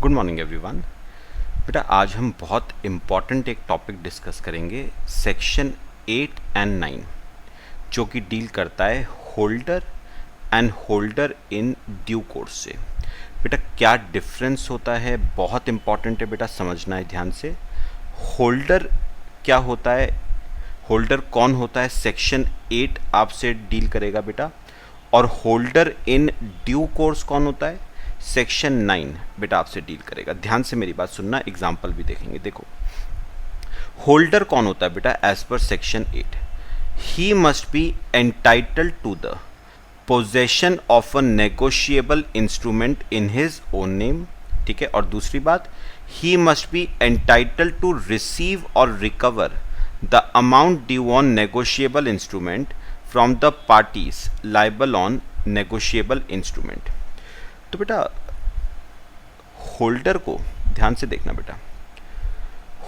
Good morning everyone. बेटा आज हम बहुत इम्पॉर्टेंट एक टॉपिक डिस्कस करेंगे, सेक्शन 8 एंड 9, जो कि डील करता है holder and holder in due course से। बेटा क्या डिफरेंस होता है, बहुत इम्पॉर्टेंट है बेटा, समझना है ध्यान से। होल्डर क्या होता है, होल्डर कौन होता है, सेक्शन 8 आपसे डील करेगा बेटा। और होल्डर इन ड्यू कोर्स कौन होता है, सेक्शन 9 बेटा आपसे डील करेगा। ध्यान से मेरी बात सुनना, एग्जाम्पल भी देखेंगे। देखो होल्डर कौन होता है बेटा, as per section 8 he must be entitled to the possession of a negotiable instrument in his own name. ठीक है, और दूसरी बात, he must be entitled to receive और recover the amount due on negotiable instrument from the parties liable on negotiable instrument. तो बेटा holder को ध्यान से देखना बेटा,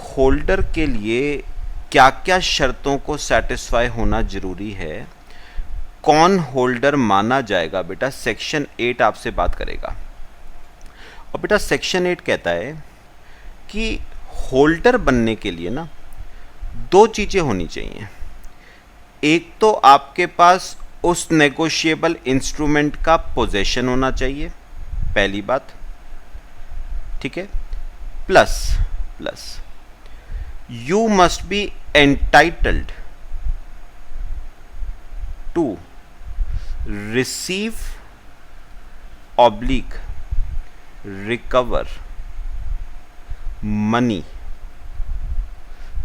होल्डर के लिए क्या क्या शर्तों को सेटिस्फाई होना जरूरी है, कौन होल्डर माना जाएगा बेटा, सेक्शन 8 आपसे बात करेगा। और बेटा सेक्शन 8 कहता है कि होल्डर बनने के लिए ना दो चीजें होनी चाहिए। एक तो आपके पास उस नेगोशिएबल इंस्ट्रूमेंट का पोजेशन होना चाहिए, पहली बात। ठीक है, plus you must be entitled to receive oblique recover money.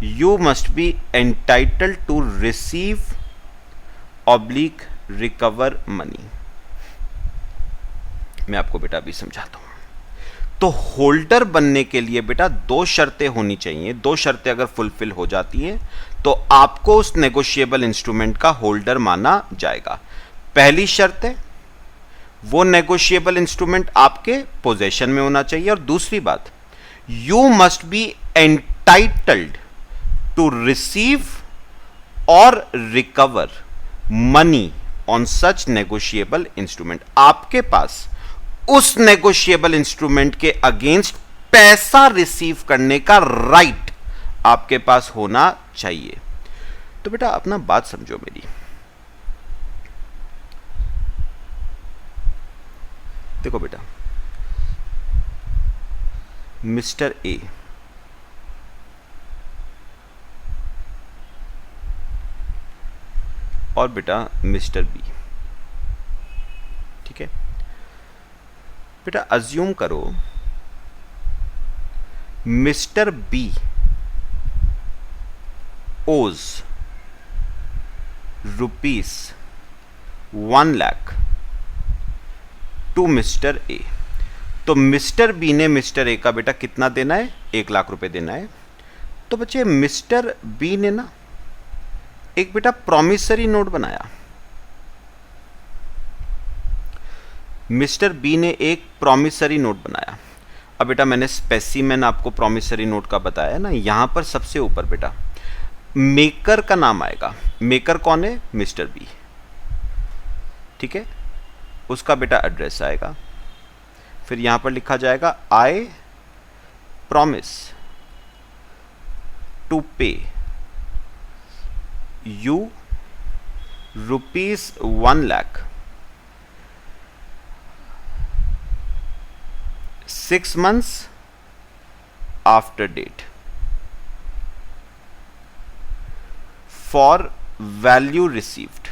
You must be entitled to receive oblique recover money. मैं आपको बेटा अभी समझाता हूं। तो होल्डर बनने के लिए बेटा दो शर्तें होनी चाहिए। दो शर्तें अगर फुलफिल हो जाती हैं तो आपको उस नेगोशिएबल इंस्ट्रूमेंट का होल्डर माना जाएगा। पहली शर्त है वो नेगोशिएबल इंस्ट्रूमेंट आपके पोजेशन में होना चाहिए, और दूसरी बात, you must be entitled to receive और recover money on such negotiable instrument. आपके पास उस नेगोशिएबल इंस्ट्रूमेंट के अगेंस्ट पैसा रिसीव करने का राइट आपके पास होना चाहिए। तो बेटा अपना बात समझो मेरी। देखो बेटा, मिस्टर ए और बेटा मिस्टर बी, ठीक है बेटा, अज्यूम करो मिस्टर बी ओज ₹1 लाख टू मिस्टर ए। तो मिस्टर बी ने मिस्टर ए का बेटा कितना देना है, 1 लाख रुपए देना है। तो बच्चे मिस्टर बी ने ना एक बेटा प्रॉमिसरी नोट बनाया। मिस्टर बी ने एक प्रॉमिसरी नोट बनाया। अब बेटा मैंने स्पेसिमेन आपको प्रॉमिसरी नोट का बताया ना, यहां पर सबसे ऊपर बेटा मेकर का नाम आएगा। मेकर कौन है, मिस्टर बी। ठीक है, उसका बेटा एड्रेस आएगा। फिर यहां पर लिखा जाएगा आई प्रॉमिस टू पे you ₹1 lakh 6 months after date for value received.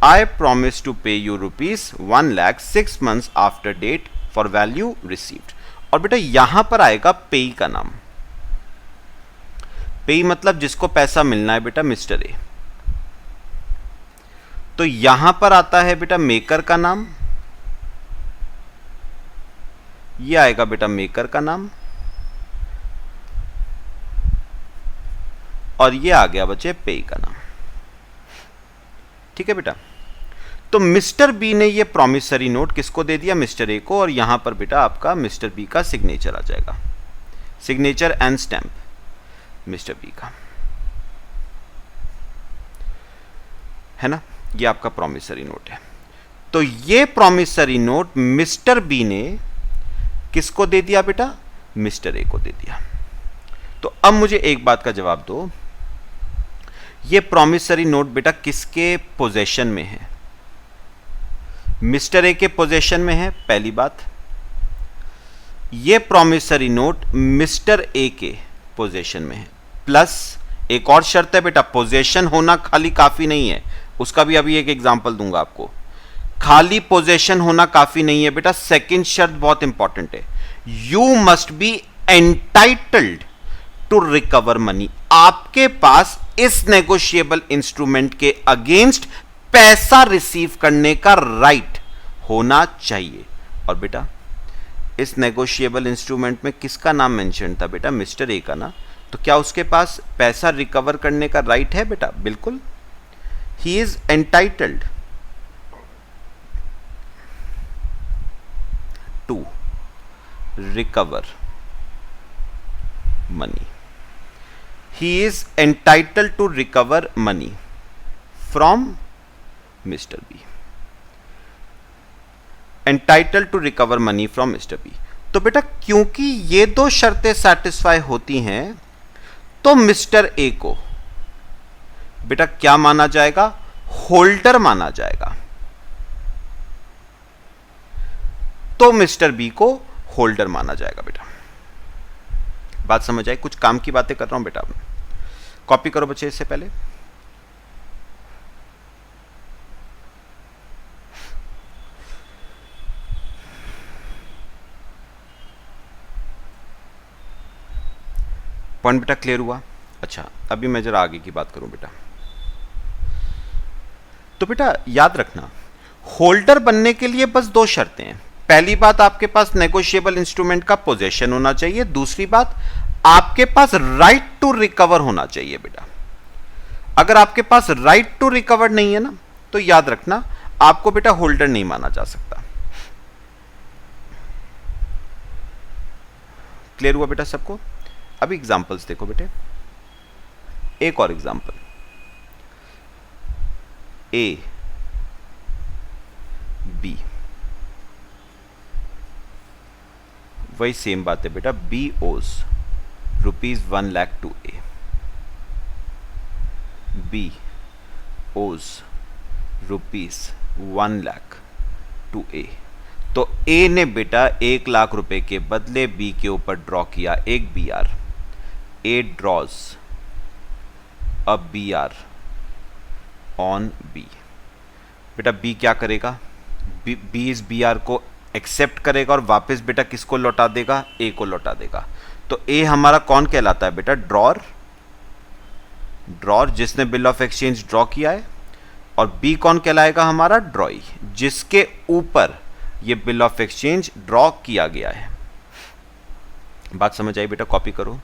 I promise to pay you ₹1 lakh 6 months after date for value received. और बेटा यहां पर आएगा पेई का नाम। पेई मतलब जिसको पैसा मिलना है बेटा, मिस्टर ए। तो यहां पर आता है बेटा मेकर का नाम, ये आएगा बेटा मेकर का नाम, और ये आ गया बच्चे पे का नाम। ठीक है बेटा, तो मिस्टर बी ने ये प्रॉमिसरी नोट किसको दे दिया, मिस्टर ए को, और यहां पर बेटा आपका मिस्टर बी का सिग्नेचर आ जाएगा, signature and stamp mister B का, है ना। ये आपका प्रॉमिसरी नोट है। तो ये प्रॉमिसरी नोट मिस्टर बी ने किसको दे दिया बेटा? मिस्टर ए को दे दिया। तो अब मुझे एक बात का जवाब दो, ये प्रॉमिसरी नोट बेटा किसके पोजेशन में है? मिस्टर ए के पोजेशन में है, पहली बात। ये प्रॉमिसरी नोट मिस्टर ए के पोजेशन में है, प्लस एक और शर्त है बेटा, पोजेशन होना खाली काफी नहीं है, उसका भी अभी एक एग्जांपल दूंगा आपको। खाली पोजेशन होना काफी नहीं है बेटा, सेकंड शर्त बहुत इंपॉर्टेंट है, you must be entitled to recover money. आपके पास इस नेगोशिएबल इंस्ट्रूमेंट के अगेंस्ट पैसा रिसीव करने का राइट होना चाहिए। और बेटा इस नेगोशिएबल इंस्ट्रूमेंट में किसका नाम मेंशन था बेटा? मिस्टर ए का ना। तो क्या उसके पास पैसा रिकवर करने का राइट है बेटा? बिल्कुल, he is entitled to recover money. He is entitled to recover money from Mr. B. Entitled to recover money from Mr. B. तो बेटा क्योंकि ये दो शर्तें सेटिस्फाई होती हैं तो मिस्टर ए को बेटा क्या माना जाएगा? होल्डर माना जाएगा। तो मिस्टर बी को होल्डर माना जाएगा बेटा। बात समझ आई? कुछ काम की बातें कर रहा हूं बेटा, कॉपी करो बच्चे इससे पहले। पॉइंट बेटा क्लियर हुआ? अच्छा, अभी मैं जरा आगे की बात करूं बेटा। तो बेटा याद रखना, होल्डर बनने के लिए बस दो शर्तें हैं। पहली बात, आपके पास नेगोशिएबल इंस्ट्रूमेंट का पोजेशन होना चाहिए। दूसरी बात, आपके पास राइट टू रिकवर होना चाहिए बेटा। अगर आपके पास राइट टू रिकवर नहीं है ना, तो याद रखना आपको बेटा होल्डर नहीं माना जा सकता। क्लियर हुआ बेटा सबको? अभी एग्जांपल्स देखो बेटे। एक और एग्जांपल, ए बी, वही सेम बात है बेटा। बी ओज ₹1 लाख टू ए, बी ओज ₹1 लाख टू ए। तो ए ने बेटा 1 लाख रुपए के बदले बी के ऊपर ड्रॉ किया एक B R. A draws a B R on B. बेटा बी क्या करेगा? बी इस बी आर को एक्सेप्ट करेगा और वापस बेटा किसको लौटा देगा? ए को लौटा देगा। तो ए हमारा कौन कहलाता है बेटा? ड्रॉर, ड्रॉर जिसने बिल ऑफ एक्सचेंज ड्रॉ किया है। और बी कौन कहलाएगा? हमारा ड्रॉई, जिसके ऊपर ये बिल ऑफ एक्सचेंज ड्रॉ किया गया है। बात समझ आई बेटा? कॉपी करो।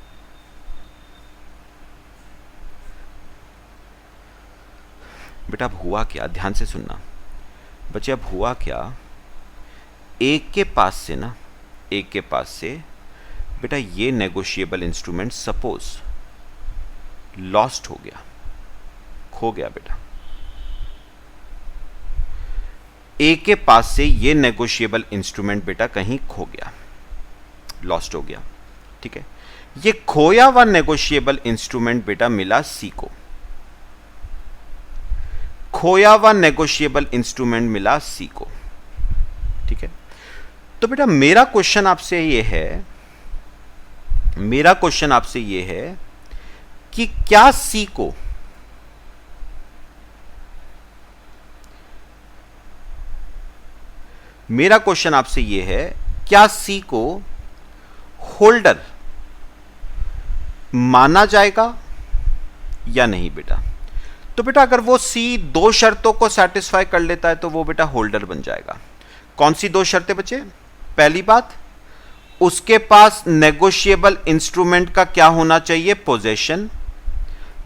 बेटा अब हुआ क्या, ध्यान से सुनना बच्चे। अब हुआ क्या, एक के पास से ना, एक के पास से बेटा ये नेगोशिएबल इंस्ट्रूमेंट सपोज लॉस्ट हो गया, खो गया बेटा। ए के पास से ये नेगोशिएबल इंस्ट्रूमेंट बेटा कहीं खो गया, लॉस्ट हो गया, ठीक है। ये खोया हुआ नेगोशिएबल इंस्ट्रूमेंट बेटा मिला सी को, खोया हुआ नेगोशिएबल इंस्ट्रूमेंट मिला सी को, ठीक है। तो बेटा मेरा क्वेश्चन आपसे ये है, मेरा क्वेश्चन आपसे ये है कि क्या सी को मेरा क्वेश्चन आपसे यह है, क्या सी को होल्डर माना जाएगा या नहीं बेटा? तो बेटा अगर वो सी दो शर्तों को सेटिस्फाई कर लेता है तो वो बेटा होल्डर बन जाएगा। कौन सी दो शर्तें बचे? पहली बात, उसके पास नेगोशिएबल इंस्ट्रूमेंट का क्या होना चाहिए? पोजेशन,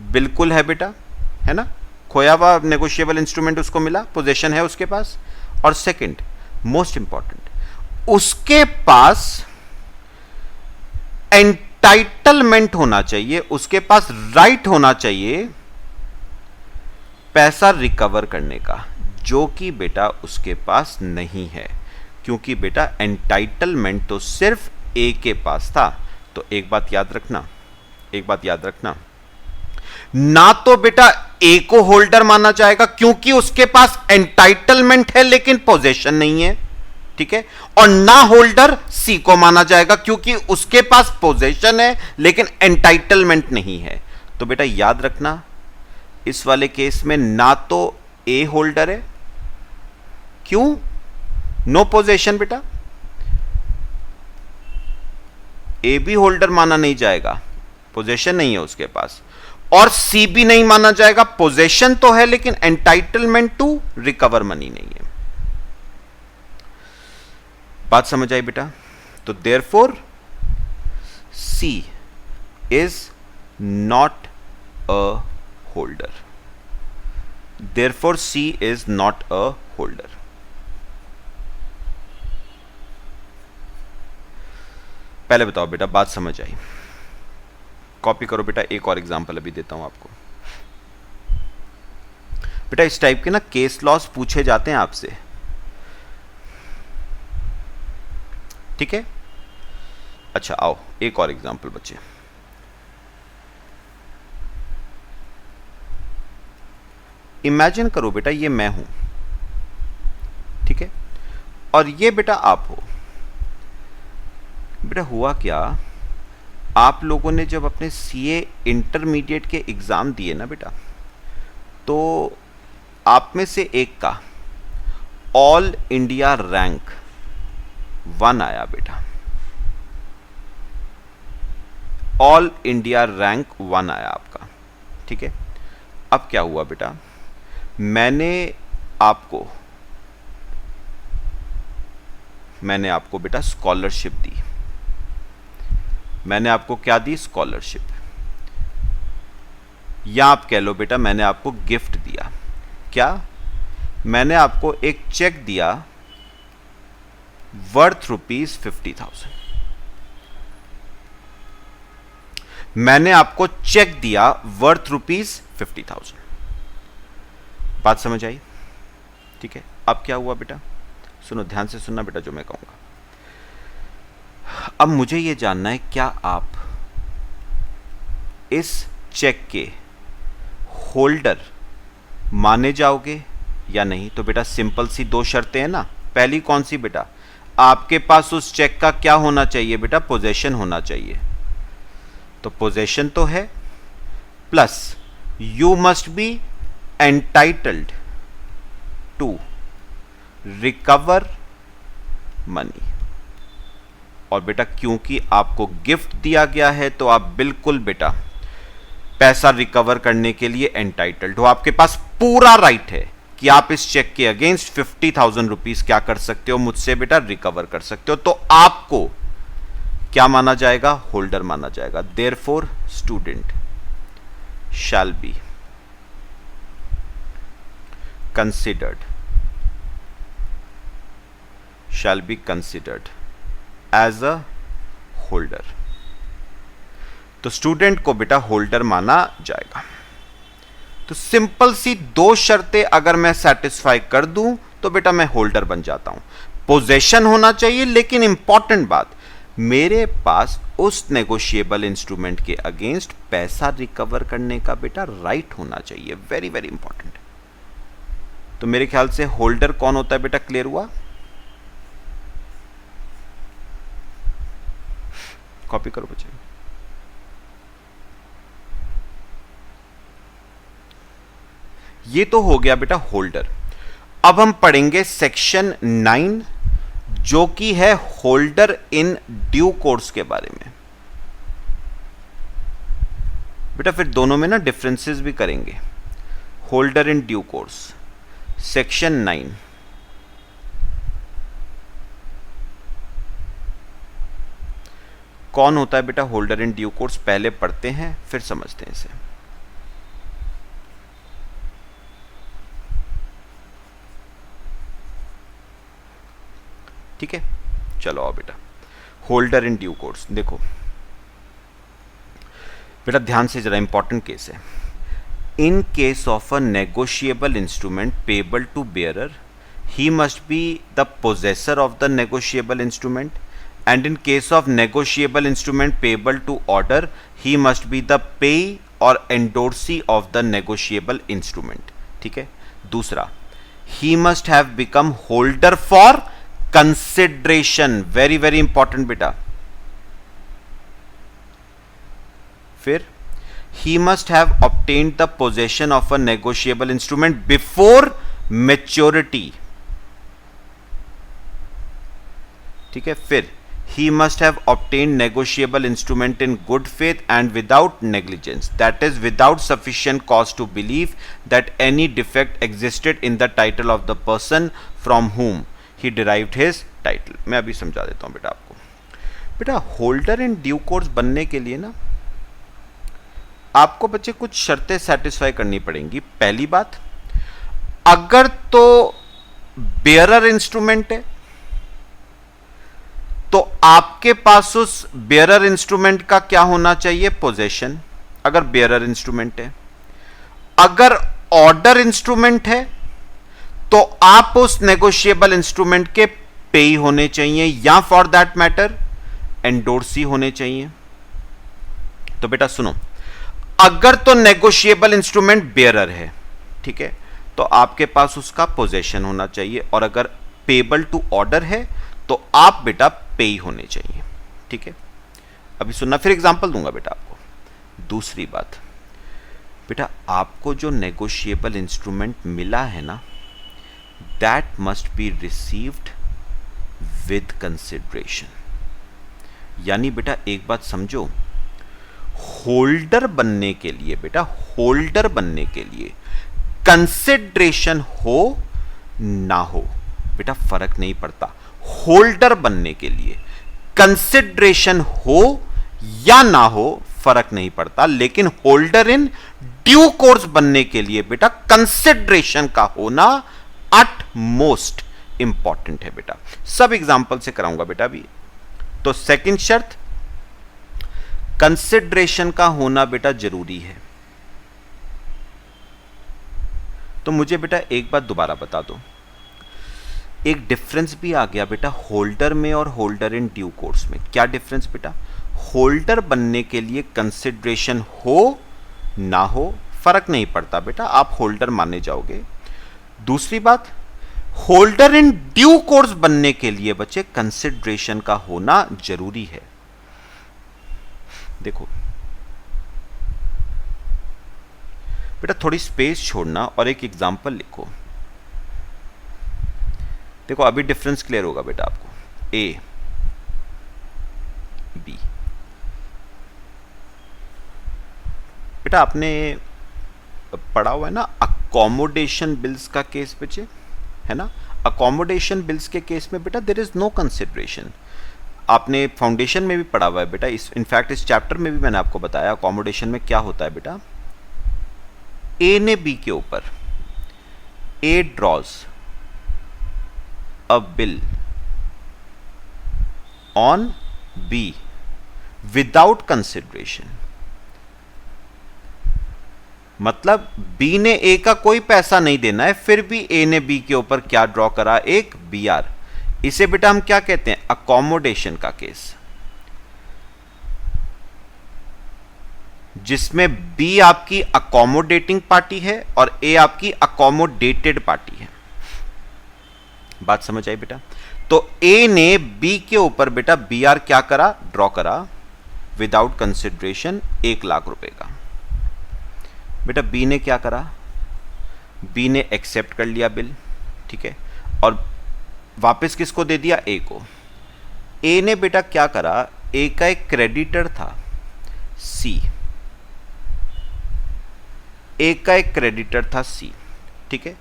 बिल्कुल है बेटा, है ना। खोया हुआ नेगोशिएबल इंस्ट्रूमेंट उसको मिला, पोजेशन है उसके पास। और सेकंड मोस्ट इंपॉर्टेंट, उसके पास एंटाइटलमेंट होना चाहिए, उसके पास राइट होना चाहिए पैसा रिकवर करने का, जो कि बेटा उसके पास नहीं है, क्योंकि बेटा एंटाइटलमेंट तो सिर्फ ए के पास था। तो एक बात याद रखना, एक बात याद रखना, ना तो बेटा ए को होल्डर माना जाएगा क्योंकि उसके पास एंटाइटलमेंट है लेकिन पोजेशन नहीं है, ठीक है, और ना होल्डर सी को माना जाएगा क्योंकि उसके पास पोजेशन है लेकिन एंटाइटलमेंट नहीं है। तो बेटा याद रखना, इस वाले केस में ना तो ए होल्डर है, क्यों, नो पोजेशन बेटा, ए भी होल्डर माना नहीं जाएगा, पोजेशन नहीं है उसके पास, और सी भी नहीं माना जाएगा, पोजेशन तो है लेकिन एंटाइटलमेंट टू रिकवर मनी नहीं है। बात समझ आई बेटा? तो therefore C is not a holder, therefore C is not a holder. पहले बताओ बेटा, बात समझ आई? कॉपी करो बेटा, एक और एग्जांपल अभी देता हूं आपको। बेटा इस टाइप के ना केस लॉस पूछे जाते हैं आपसे, ठीक है? अच्छा आओ एक और एग्जांपल बच्चे। इमेजिन करो बेटा ये मैं हूं, ठीक है, और ये बेटा आप हो। बेटा हुआ क्या, आप लोगों ने जब अपने सीए इंटरमीडिएट के एग्ज़ाम दिए ना बेटा, तो आप में से एक का ऑल इंडिया रैंक 1 आया बेटा, ऑल इंडिया रैंक 1 आया आपका, ठीक है। अब क्या हुआ बेटा, मैंने आपको बेटा स्कॉलरशिप दी, मैंने आपको क्या दी, स्कॉलरशिप, या आप कह लो बेटा मैंने आपको गिफ्ट दिया। क्या, मैंने आपको एक चेक दिया वर्थ ₹50,000, मैंने आपको चेक दिया वर्थ ₹50,000। बात समझ आई? ठीक है। अब क्या हुआ बेटा, सुनो ध्यान से सुनना बेटा जो मैं कहूंगा। अब मुझे यह जानना है क्या आप इस चेक के होल्डर माने जाओगे या नहीं। तो बेटा सिंपल सी 2 शर्तें हैं ना। पहली कौन सी बेटा, आपके पास उस चेक का क्या होना चाहिए बेटा, पोजेशन होना चाहिए। तो पोजेशन तो है, plus you must be entitled to recover money. और बेटा क्योंकि आपको गिफ्ट दिया गया है तो आप बिल्कुल बेटा पैसा रिकवर करने के लिए एंटाइटल्ड हो। आपके पास पूरा राइट है कि आप इस चेक के अगेंस्ट 50,000 रुपीज क्या कर सकते हो, मुझसे बेटा रिकवर कर सकते हो। तो आपको क्या माना जाएगा, होल्डर माना जाएगा। Therefore student shall be considered as a holder. तो स्टूडेंट को बेटा होल्डर माना जाएगा। तो सिंपल सी 2 शर्तें अगर मैं सेटिस्फाई कर दूं तो बेटा मैं होल्डर बन जाता हूं। पोजेशन होना चाहिए, लेकिन इंपॉर्टेंट बात, मेरे पास उस नेगोशिएबल इंस्ट्रूमेंट के अगेंस्ट पैसा रिकवर करने का बेटा राइट होना चाहिए। Very very important. तो मेरे ख्याल से होल्डर कौन होता है बेटा, क्लियर हुआ? कॉपी करो बच्चे। ये तो हो गया बेटा होल्डर। अब हम पढ़ेंगे सेक्शन 9 जो कि है होल्डर इन ड्यू कोर्स के बारे में। बेटा फिर दोनों में ना डिफरेंसेस भी करेंगे। Holder in due course section 9। कौन होता है बेटा होल्डर इन ड्यू कोर्स, पहले पढ़ते हैं फिर समझते हैं इसे। ठीक है, चलो आओ बेटा। होल्डर इन ड्यू कोर्स देखो बेटा, ध्यान से जरा इंपॉर्टेंट केस है। In case of a negotiable instrument payable to bearer, he must be the possessor of the negotiable instrument, and in case of negotiable instrument payable to order, he must be the payee or endorsee of the negotiable instrument. ठीक है. दूसरा, he must have become holder for consideration. Very very important बेटा. फिर he must have obtained the possession of a negotiable instrument before maturity. ठीक है. फिर he must have obtained negotiable instrument in good faith and without negligence, that is without sufficient cause to believe that any defect existed in the title of the person from whom he derived his title. मैं अभी समझा देता हूं बेटा आपको. बेटा holder in due course बनने के लिए ना आपको बच्चे कुछ शर्तें सेटिस्फाई करनी पड़ेंगी. पहली बात, अगर तो बेयरर इंस्ट्रूमेंट है तो आपके पास उस बेयरर इंस्ट्रूमेंट का क्या होना चाहिए? पोजेशन. अगर बेयरर इंस्ट्रूमेंट है. अगर ऑर्डर इंस्ट्रूमेंट है तो आप उस नेगोशिएबल इंस्ट्रूमेंट के पेई होने चाहिए या फॉर दैट मैटर एंडोर्सी होने चाहिए. तो बेटा सुनो, अगर तो नेगोशिएबल इंस्ट्रूमेंट बेयरर है, ठीक है, तो आपके पास उसका पोजेशन होना चाहिए, और अगर पेबल टू ऑर्डर है तो आप बेटा पेई होने चाहिए. ठीक है. अभी सुनना, फिर एग्जांपल दूंगा बेटा आपको. दूसरी बात बेटा, आपको जो नेगोशिएबल इंस्ट्रूमेंट मिला है ना, that must be received with consideration. यानी बेटा एक बात समझो, होल्डर बनने के लिए बेटा, होल्डर बनने के लिए कंसिडरेशन हो ना हो बेटा फर्क नहीं पड़ता. होल्डर बनने के लिए कंसिडरेशन हो या ना हो फर्क नहीं पड़ता, लेकिन होल्डर इन ड्यू कोर्स बनने के लिए बेटा कंसिडरेशन का होना अट मोस्ट इंपॉर्टेंट है बेटा. सब एग्जांपल से कराऊंगा बेटा अभी. तो सेकंड शर्त, कंसिडरेशन का होना बेटा जरूरी है. तो मुझे बेटा एक बात दोबारा बता दो, एक डिफरेंस भी आ गया बेटा होल्डर में और होल्डर इन ड्यू कोर्स में. क्या डिफरेंस बेटा? होल्डर बनने के लिए कंसिडरेशन हो ना हो फर्क नहीं पड़ता बेटा, आप होल्डर माने जाओगे. दूसरी बात, होल्डर इन ड्यू कोर्स बनने के लिए बच्चे कंसिडरेशन का होना जरूरी है. देखो बेटा, थोड़ी स्पेस छोड़ना और एक एग्जांपल लिखो. देखो अभी डिफरेंस क्लियर होगा बेटा आपको. ए बी, बेटा आपने पढ़ा हुआ है ना अकोमोडेशन बिल्स का केस बच्चे, है ना. अकोमोडेशन बिल्स के केस में बेटा देयर इज नो कंसिडरेशन. आपने फाउंडेशन में भी पढ़ा हुआ है बेटा. इनफैक्ट इस चैप्टर में भी मैंने आपको बताया अकोमोडेशन में क्या होता है बेटा. ए ने बी के ऊपर, A draws a bill on B without consideration. मतलब बी ने ए का कोई पैसा नहीं देना है, फिर भी ए ने बी के ऊपर क्या ड्रॉ करा? एक बी आर. इसे बेटा हम क्या कहते हैं? अकोमोडेशन का केस, जिसमें बी आपकी अकोमोडेटिंग पार्टी है और ए आपकी अकोमोडेटेड पार्टी है. बात समझ आई बेटा? तो ए ने बी के ऊपर बेटा बी आर क्या करा? ड्रॉ करा विदाउट कंसिडरेशन 1 लाख रुपए का. बेटा बी ने क्या करा? बी ने एक्सेप्ट कर लिया बिल, ठीक है, और वापस किसको दे दिया? ए को. ए ने बेटा क्या करा? ए का एक क्रेडिटर था सी, ए का एक क्रेडिटर था सी, ठीक है,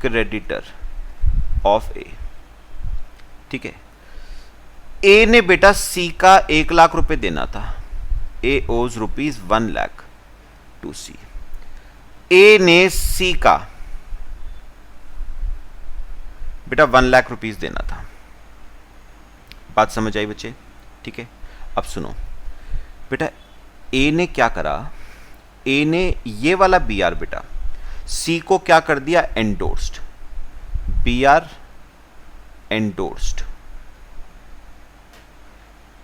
क्रेडिटर ऑफ ए, ठीक है. ए ने बेटा सी का 1 लाख रुपए देना था. ए ओज ₹1 लाख टू सी. ए ने सी का बेटा 1 लाख रुपीस देना था. बात समझ आई बच्चे? ठीक है. अब सुनो बेटा, ए ने क्या करा? ए ने ये वाला बी आर बेटा सी को क्या कर दिया, endorsed, B are endorsed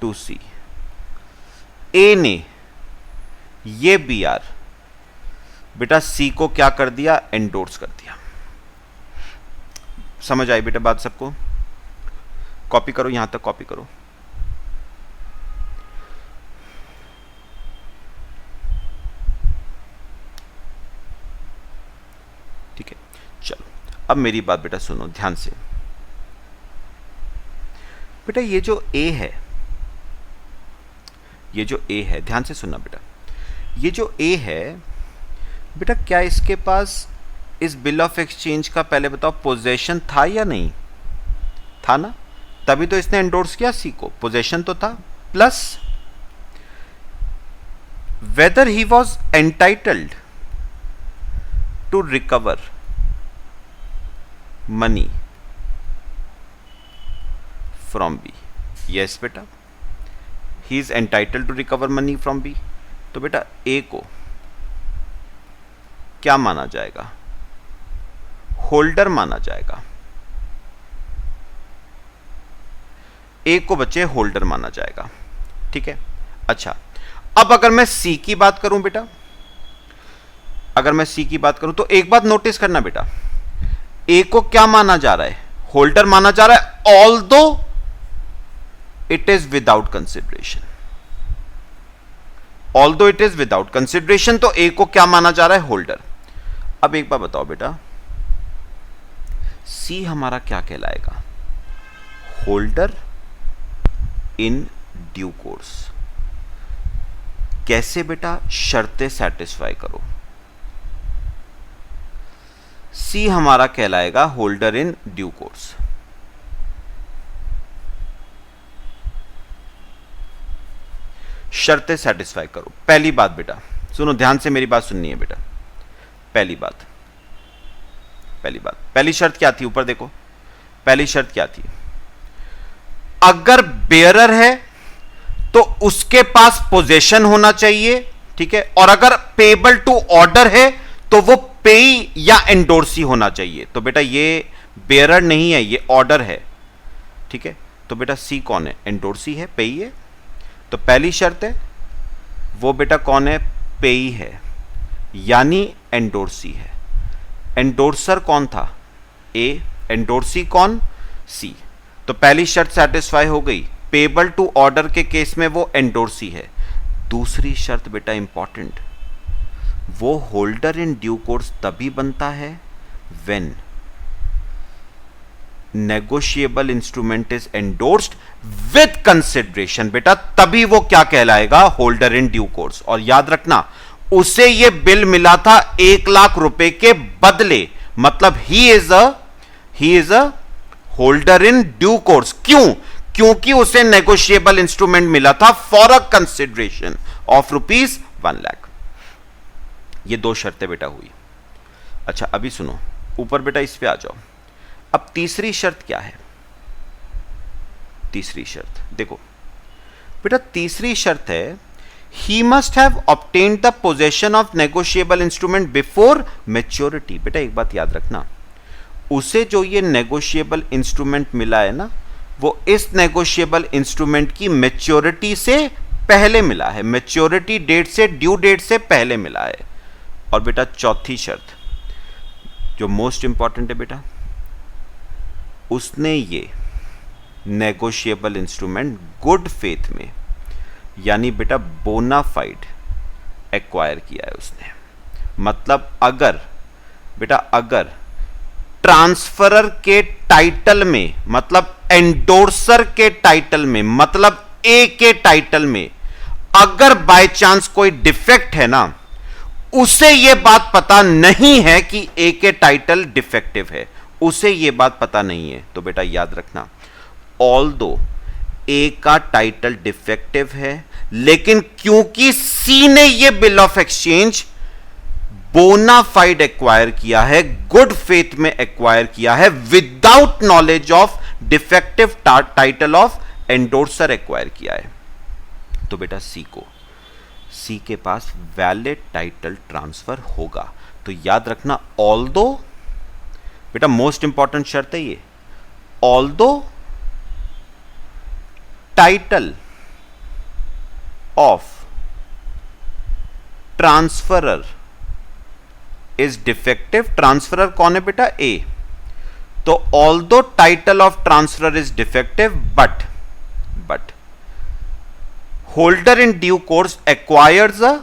to C. A ने ये बी आर बेटा सी को क्या कर दिया, एंडोर्स कर दिया। समझ आई बेटा बात सबको? कॉपी करो, यहां तक कॉपी करो। ठीक है, चलो अब मेरी बात बेटा सुनो ध्यान से। बेटा ये जो ए है, ये जो ए है, ध्यान से सुनना बेटा, ये जो ए है बेटा, क्या इसके पास इस बिल ऑफ एक्सचेंज का पहले बताओ पोजेशन था या नहीं था? ना, तभी तो इसने एंडोर्स किया सी को, पोजेशन तो था। Plus whether he was entitled to recover money from B. Yes बेटा, he is entitled to recover money from B. तो बेटा ए को क्या माना जाएगा, होल्डर माना जाएगा। ए को बच्चे होल्डर माना जाएगा। ठीक है, अच्छा अब अगर मैं सी की बात करूं बेटा, अगर मैं सी की बात करूं तो एक बात नोटिस करना बेटा, ए को क्या माना जा रहा है, होल्डर माना जा रहा है, although it is without consideration. Although it is without consideration, तो ए को क्या माना जा रहा है, होल्डर। अब एक बार बताओ बेटा, सी हमारा क्या कहलाएगा, होल्डर इन ड्यू कोर्स। कैसे बेटा, शर्तें सेटिस्फाई करो। सी हमारा कहलाएगा होल्डर इन ड्यू कोर्स। शर्तें सेटिस्फाई करो। पहली बात बेटा सुनो, ध्यान से मेरी बात सुननी है बेटा। पहली बात, पहली शर्त क्या थी, ऊपर देखो, पहली शर्त क्या थी, अगर बेयरर है तो उसके पास पोजेशन होना चाहिए। ठीक है, और अगर पेबल टू ऑर्डर है तो वो पेई या एंडोर्सी होना चाहिए। तो बेटा ये बेयरर नहीं है, ये ऑर्डर है। ठीक है, तो बेटा सी कौन है, एंडोर्सी है, पेई है। तो पहली शर्त है वो बेटा कौन है, पेई है, यानी एंडोर्सी है। एंडोर्सर कौन था, ए, एंडोर्सी कौन, सी। तो पहली शर्त सेटिस्फाई हो गई, पेबल टू ऑर्डर के केस में वो एंडोर्सी है। दूसरी शर्त बेटा इंपॉर्टेंट, वो होल्डर इन ड्यू कोर्स तभी बनता है when negotiable instrument is endorsed with consideration. बेटा तभी वो क्या कहलाएगा, होल्डर इन ड्यू कोर्स। और याद रखना, उसे ये बिल मिला था 1 लाख रुपए के बदले, मतलब he is a holder in due course. क्यों, क्योंकि उसे नेगोशिएबल इंस्ट्रूमेंट मिला था for a consideration of ₹1 lakh. ये 2 शर्तें बेटा हुई। अच्छा अभी सुनो, ऊपर बेटा इस पे आ जाओ। अब तीसरी शर्त क्या है, तीसरी शर्त देखो बेटा, तीसरी शर्त है he must have obtained the possession of negotiable instrument before maturity। बेटा एक बात याद रखना, उसे जो ये नेगोशिएबल इंस्ट्रूमेंट मिला है ना, वो इस नेगोशिएबल इंस्ट्रूमेंट की मैच्योरिटी से पहले मिला है, मैच्योरिटी डेट से, ड्यू डेट से पहले मिला है। और बेटा चौथी शर्त जो मोस्ट इंपॉर्टेंट है बेटा, उसने ये नेगोशिएबल इंस्ट्रूमेंट गुड फेथ में, यानी बेटा बोनाफाइड एक्वायर किया है उसने। मतलब अगर बेटा, अगर ट्रांसफरर के टाइटल में, मतलब एंडोर्सर के टाइटल में, मतलब ए के टाइटल में अगर बाय चांस कोई डिफेक्ट है ना, उसे यह बात पता नहीं है कि ए के टाइटल डिफेक्टिव है, उसे यह बात पता नहीं है, तो बेटा याद रखना, ऑल्दो ए का टाइटल डिफेक्टिव है, लेकिन क्योंकि सी ने यह bill of exchange bona fide acquire किया है, गुड फेथ में एक्वायर किया है, without knowledge of defective title of endorser acquire किया है, तो बेटा सी सी के पास वैलिड टाइटल ट्रांसफर होगा। तो याद रखना, ऑल्दो, बेटा मोस्ट इंपॉर्टेंट शर्त है ये, although title of transferor is defective. Transferor कौन है बेटा? ए। तो although title of transferor is defective but holder in due course acquires a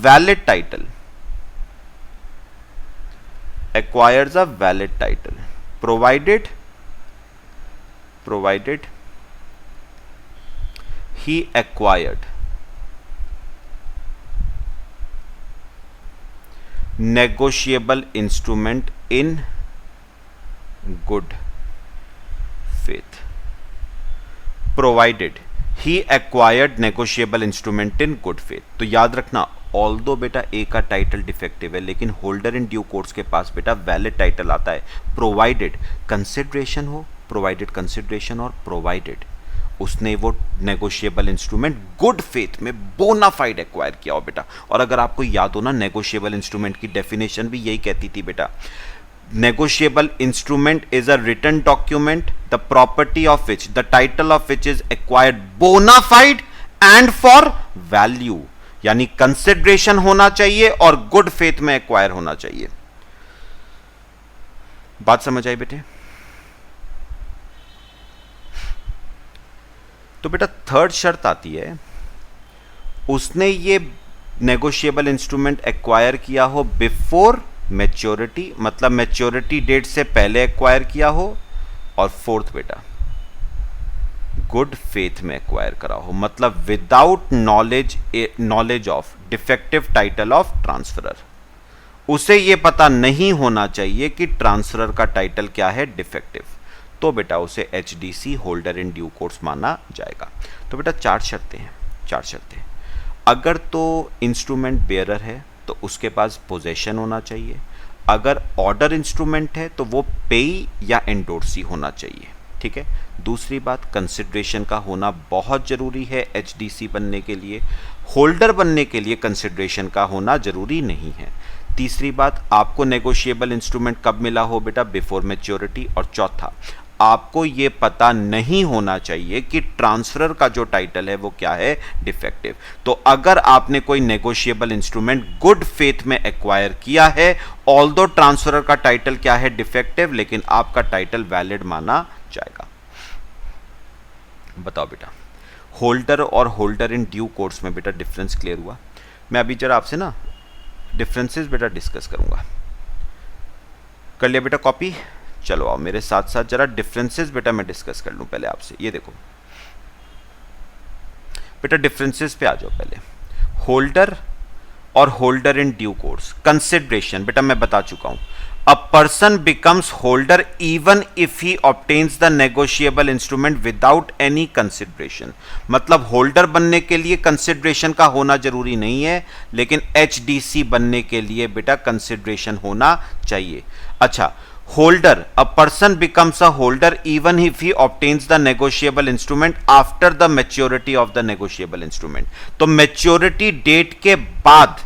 valid title, provided he acquired negotiable instrument in good faith। provided he acquired negotiable instrument in good faith। तो याद रखना, although बेटा ए का title defective है, लेकिन holder in due course के पास बेटा valid title आता है, प्रोवाइडेड कंसिडरेशन हो, प्रोवाइडेड कंसिडरेशन और प्रोवाइडेड उसने वो नेगोशिएबल इंस्ट्रूमेंट गुड फेथ में बोनाफाइड एक्वायर किया हो बेटा। और अगर आपको याद हो ना, नेगोशिएबल इंस्ट्रूमेंट की डेफिनेशन भी यही कहती थी बेटा, negotiable instrument is a written document the property of which the title of which is acquired bona fide and for value। यानी कंसिडरेशन होना चाहिए और गुड फेथ में एक्वायर होना चाहिए। बात समझ आई बेटे? तो बेटा थर्ड शर्त आती है, उसने ये नेगोशिएबल इंस्ट्रूमेंट एक्वायर किया हो बिफोर मैच्योरिटी, मतलब मैच्योरिटी डेट से पहले एक्वायर किया हो, और फोर्थ बेटा गुड फेथ में एक्वायर करा हो, मतलब without knowledge of defective title of transferor. उसे यह पता नहीं होना चाहिए कि ट्रांसफरर का टाइटल क्या है, डिफेक्टिव, तो बेटा उसे HDC holder in due course माना जाएगा। तो बेटा चार शर्तें। अगर तो इंस्ट्रूमेंट बेयरर है तो उसके पास पोजेशन होना चाहिए, अगर ऑर्डर इंस्ट्रूमेंट है तो वो पेई या एंडोर्सी होना चाहिए, ठीक है। दूसरी बात, कंसिडरेशन का होना बहुत जरूरी है एचडीसी बनने के लिए, होल्डर बनने के लिए कंसिडरेशन का होना जरूरी नहीं है। तीसरी बात, आपको नेगोशिएबल इंस्ट्रूमेंट कब मिला हो बेटा, बिफोर मैच्योरिटी। और चौथा, आपको ये पता नहीं होना चाहिए कि ट्रांसफरर का जो टाइटल है वो क्या है, डिफेक्टिव। तो अगर आपने कोई नेगोशिएबल इंस्ट्रूमेंट गुड फेथ में एक्वायर किया है, ऑल्दो ट्रांसफरर का टाइटल क्या है, डिफेक्टिव, लेकिन आपका टाइटल वैलिड माना जाएगा। बताओ बेटा, होल्डर और होल्डर इन ड्यू कोर्स में बेटा डिफरेंस क्लियर हुआ? मैं अभी जरा आपसे ना डिफरेंसेस बेटा डिस्कस करूंगा। कर लिया बेटा कॉपी? चलो आओ मेरे साथ साथ जरा डिफरेंसेस बेटा मैं डिस्कस कर लूं पहले आपसे। ये देखो बेटा, डिफरेंसेस पे आ जाओ पहले। होल्डर और holder in due course. Consideration बेटा मैं बता चुका हूं, a person becomes holder even if he obtains the negotiable instrument without any consideration. मतलब होल्डर बनने के लिए कंसिडरेशन का होना जरूरी नहीं है, लेकिन एचडीसी बनने के लिए बेटा कंसिडरेशन होना चाहिए। अच्छा, holder, a person becomes a holder even if he obtains the negotiable instrument after the maturity of the negotiable instrument। तो maturity date के बाद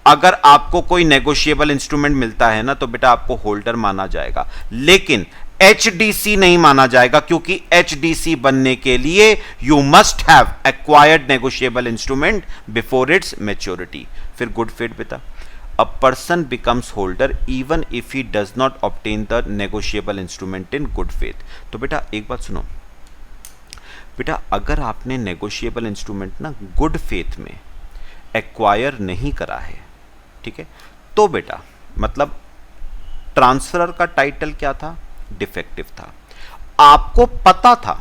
अगर आपको कोई negotiable instrument मिलता है ना, तो बेटा आपको होल्डर माना जाएगा, लेकिन एचडीसी नहीं माना जाएगा, क्योंकि एचडीसी बनने के लिए you must have acquired negotiable instrument before it's maturity. फिर गुड फेथ बेटा, a person becomes holder even if he does not obtain the negotiable instrument in good faith। तो बेटा एक बात सुनो बेटा, अगर आपने नेगोशिएबल इंस्ट्रूमेंट ना गुड फेथ में एक्वायर नहीं करा है, ठीक है, तो बेटा मतलब ट्रांसफरर का टाइटल क्या था, डिफेक्टिव था। आपको पता था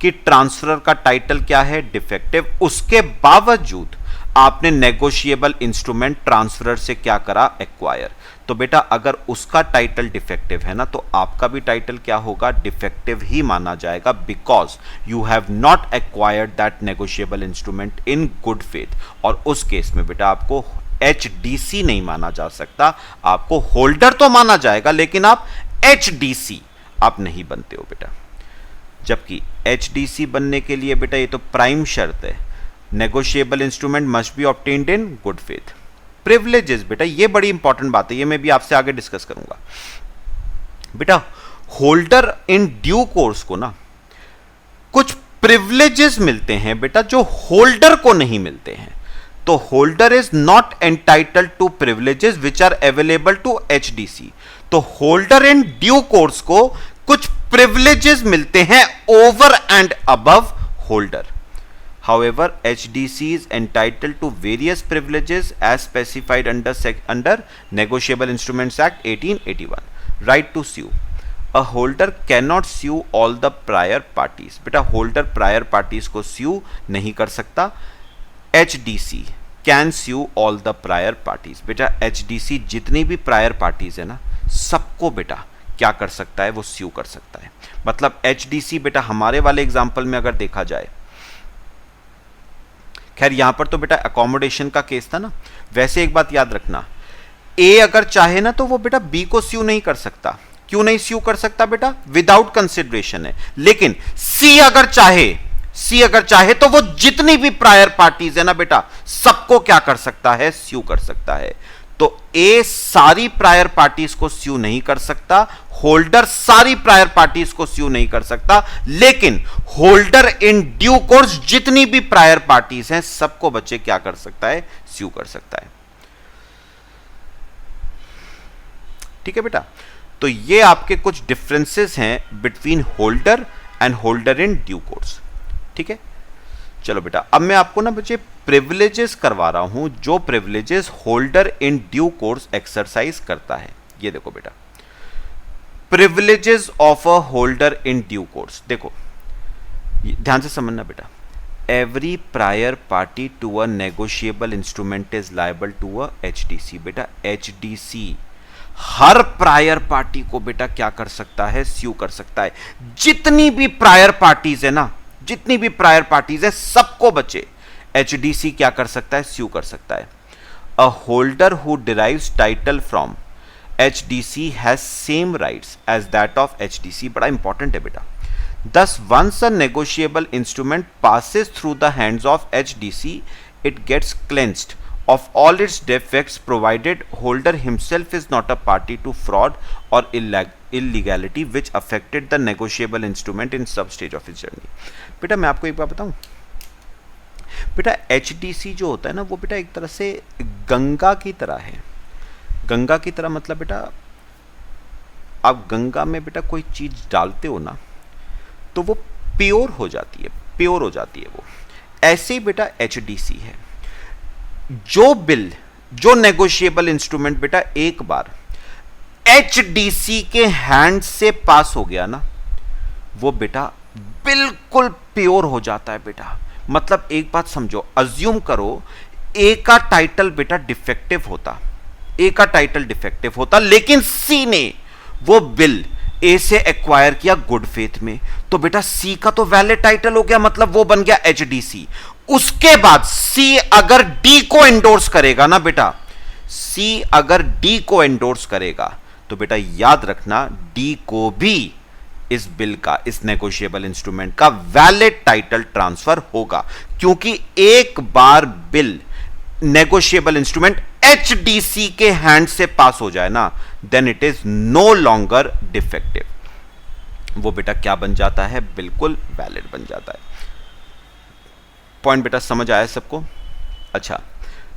कि ट्रांसफरर का टाइटल क्या है, डिफेक्टिव, उसके बावजूद आपने नेगोशिएबल इंस्ट्रूमेंट ट्रांसफरर से क्या करा, एक्वायर। तो बेटा अगर उसका टाइटल डिफेक्टिव है ना, तो आपका भी टाइटल क्या होगा, डिफेक्टिव ही माना जाएगा, because you have not acquired that negotiable instrument in good faith. और उस केस में बेटा आपको एचडीसी नहीं माना जा सकता, आपको होल्डर तो माना जाएगा, लेकिन आप एचडीसी आप नहीं बनते हो बेटा। जबकि एचडीसी बनने के लिए बेटा ये तो प्राइम शर्त है, negotiable instrument must be obtained in good faith. Privileges बेटा ये बड़ी इंपॉर्टेंट बात है, ये मैं भी आपसे आगे डिस्कस करूंगा। बेटा होल्डर इन ड्यू कोर्स को ना कुछ प्रिविलेजेस मिलते हैं बेटा जो होल्डर को नहीं मिलते हैं। तो holder is not entitled to privileges which are available to HDC. तो होल्डर इन ड्यू कोर्स को कुछ प्रिविलेजेस मिलते हैं over and above holder. However, HDC is entitled to various privileges as specified under Negotiable Instruments Act 1881. Right to sue. A holder cannot sue all the prior parties. बेटा holder prior parties को sue नहीं कर सकता। HDC can sue all the prior parties. बेटा HDC जितनी भी prior parties है ना सबको बेटा क्या कर सकता है, वो sue कर सकता है। मतलब HDC बेटा हमारे वाले एग्जाम्पल में अगर देखा जाए, खैर यहां पर तो बेटा अकोमोडेशन का केस था ना, वैसे एक बात याद रखना, ए अगर चाहे ना तो वो बेटा बी को स्यू नहीं कर सकता। क्यों नहीं स्यू कर सकता बेटा? विदाउट कंसिडरेशन है। लेकिन सी अगर चाहे तो वो जितनी भी प्रायर पार्टीज है ना बेटा सबको क्या कर सकता है, स्यू कर सकता है। तो ए सारी प्रायर पार्टीज को स्यू नहीं कर सकता, होल्डर सारी प्रायर पार्टीज को स्यू नहीं कर सकता, लेकिन होल्डर इन ड्यू कोर्स जितनी भी प्रायर पार्टीज हैं सबको बच्चे क्या कर सकता है, स्यू कर सकता है। ठीक है बेटा, तो ये आपके कुछ डिफरेंसेस हैं between holder and holder in due course. ठीक है, चलो बेटा अब मैं आपको ना बच्चे प्रिविलेजेस करवा रहा हूं, जो privileges holder in due course exercise करता है। ये देखो बेटा, privileges of a holder in due course, देखो ध्यान से समझना बेटा। Every prior party to a negotiable instrument is liable to a HDC. बेटा एचडीसी हर प्रायर पार्टी को बेटा क्या कर सकता है, स्यू कर सकता है। जितनी भी प्रायर पार्टीज है ना, जितनी भी प्रायर पार्टीज है सबको बच्चे एचडीसी क्या कर सकता है, स्यू कर सकता है। A holder who derives title from HDC has same rights as that of HDC. बड़ा इंपॉर्टेंट है बेटा। Thus, once a negotiable instrument passes through the hands of HDC, it gets cleansed of all its defects provided holder himself is not a party to fraud or illegality which affected the negotiable instrument in some stage of its journey. बेटा मैं आपको एक बात बताऊं, बेटा HDC जो होता है ना वो बेटा एक तरह से गंगा की तरह है। गंगा की तरह मतलब बेटा आप गंगा में बेटा कोई चीज डालते हो ना तो वो प्योर हो जाती है, प्योर हो जाती है वो। ऐसे ही बेटा एचडीसी है। जो बिल, जो नेगोशिएबल इंस्ट्रूमेंट बेटा एक बार एचडीसी के हैंड से पास हो गया ना वो बेटा बिल्कुल प्योर हो जाता है बेटा। मतलब एक बात समझो, अज्यूम करो ए का टाइटल बेटा डिफेक्टिव होता, ए का टाइटल डिफेक्टिव होता, लेकिन सी ने वो बिल ए से एक्वायर किया गुड फेथ में, तो बेटा सी का तो वैलिड टाइटल हो गया, मतलब वो बन गया एचडीसी। उसके बाद सी अगर डी को एंडोर्स करेगा ना बेटा, सी अगर डी को एंडोर्स करेगा तो बेटा याद रखना डी को भी इस बिल का, इस नेगोशिएबल इंस्ट्रूमेंट का वैलिड टाइटल ट्रांसफर होगा। क्योंकि एक बार बिल नेगोशिएबल इंस्ट्रूमेंट एचडीसी के हैंड से पास हो जाए ना, then it is no longer defective. वो बेटा क्या बन जाता है, बिल्कुल वैलिड बन जाता है। पॉइंट बेटा समझ आया सबको? अच्छा,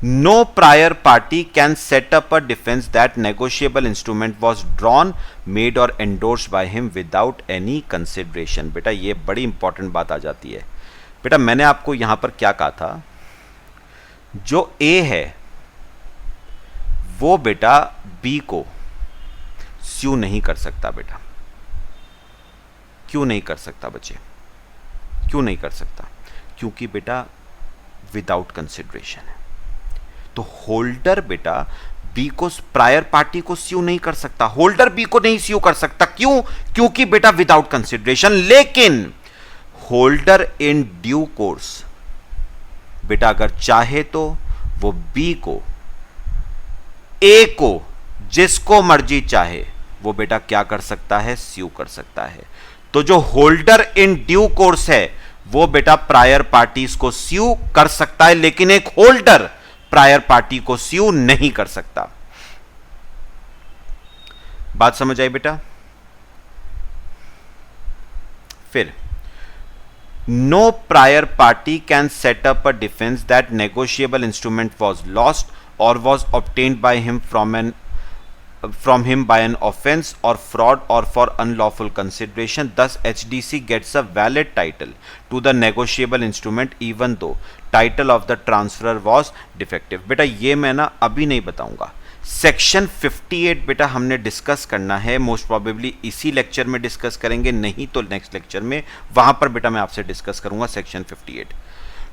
no prior party can set up a defence that negotiable instrument was drawn, made और endorsed by him without any consideration. बेटा ये बड़ी इंपॉर्टेंट बात आ जाती है। बेटा मैंने आपको यहां पर क्या कहा था, जो ए है वो बेटा बी को स्यू नहीं कर सकता बेटा। क्यों नहीं कर सकता बच्चे, क्यों नहीं कर सकता? क्योंकि बेटा विदाउट कंसिडरेशन है। तो होल्डर बेटा बी को, प्रायर पार्टी को स्यू नहीं कर सकता, होल्डर बी को नहीं स्यू कर सकता। क्यों? क्योंकि बेटा विदाउट कंसिडरेशन। लेकिन होल्डर इन ड्यू कोर्स बेटा अगर चाहे तो वो बी को, ए को, जिसको मर्जी चाहे वो बेटा क्या कर सकता है, स्यू कर सकता है। तो जो होल्डर इन ड्यू कोर्स है वो बेटा प्रायर पार्टीज को स्यू कर सकता है, लेकिन एक होल्डर प्रायर पार्टी को स्यू नहीं कर सकता। बात समझ आई बेटा? फिर no prior party can set up a defence that negotiable instrument was lost और was obtained by him from him by an offense or fraud or for unlawful consideration. Thus HDC gets a valid title to the negotiable instrument even though title of the transferor was defective. बेटा ये मैं ना अभी नहीं बताऊंगा, section 58 बेटा हमने discuss करना है, मोस्ट प्रोबेबली इसी लेक्चर में डिस्कस करेंगे, नहीं तो नेक्स्ट लेक्चर में, वहां पर बेटा मैं आपसे डिस्कस करूंगा section 58।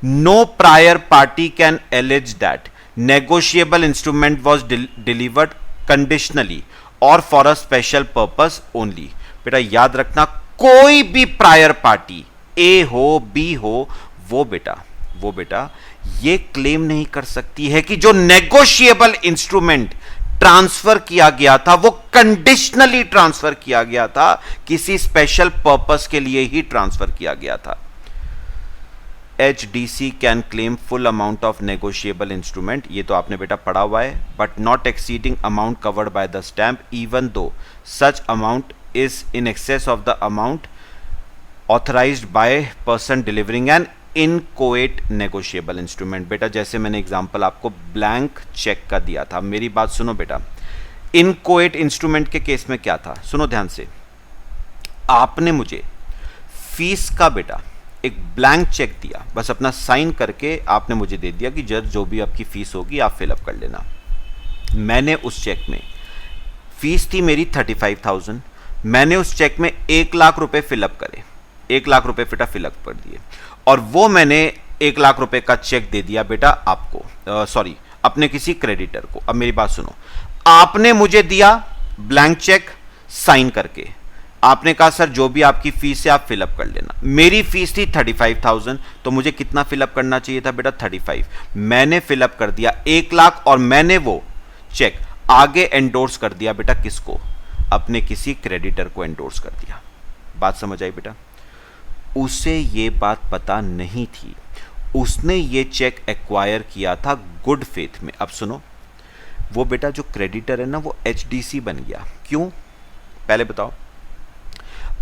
No prior party can allege that negotiable instrument was delivered conditionally और for a special purpose only. बेटा याद रखना, कोई भी प्रायर पार्टी ए हो बी हो वो बेटा ये क्लेम नहीं कर सकती है कि जो नेगोशिएबल इंस्ट्रूमेंट ट्रांसफर किया गया था वो कंडीशनली ट्रांसफर किया गया था, किसी स्पेशल पर्पस के लिए ही ट्रांसफर किया गया था। HDC can claim full amount of negotiable instrument, ये तो आपने बेटा पढ़ा हुआ है, but not exceeding amount covered by the stamp even though such amount is in excess of the amount authorised by person delivering an inchoate negotiable instrument. बेटा जैसे मैंने एग्जांपल आपको ब्लैंक चेक का दिया था, मेरी बात सुनो बेटा, इनकोएट इंस्ट्रूमेंट के केस में क्या था, सुनो ध्यान से, आपने मुझे फीस का बेटा एक ब्लैंक चेक दिया, बस अपना साइन करके आपने मुझे दे दिया कि जज जो भी आपकी फीस होगी आप फिलअप कर लेना। मैंने उस चेक में, फीस थी मेरी 35,000, मैंने उस चेक में 1 लाख रुपए फिलअप करे, 1 लाख रुपए बेटा फिलअप कर दिए, और वो मैंने 1 लाख रुपए का चेक दे दिया बेटा आपको, सॉरी अपने किसी क्रेडिटर को। अब मेरी बात सुनो, आपने मुझे दिया ब्लैंक चेक साइन करके, आपने कहा सर जो भी आपकी फीस है आप फिलअप कर लेना। मेरी फीस थी 35,000, तो मुझे कितना फिलअप करना चाहिए था बेटा 35, मैंने फिलअप कर दिया 1 लाख, और मैंने वो चेक आगे एंडोर्स कर दिया बेटा किसको, अपने किसी क्रेडिटर को एंडोर्स कर दिया। बात समझ आई बेटा? उसे ये बात पता नहीं थी, उसने ये चेक एक्वायर किया था गुड फेथ में। अब सुनो, वो बेटा जो क्रेडिटर है ना वो HDC बन गया, क्यों पहले बताओ?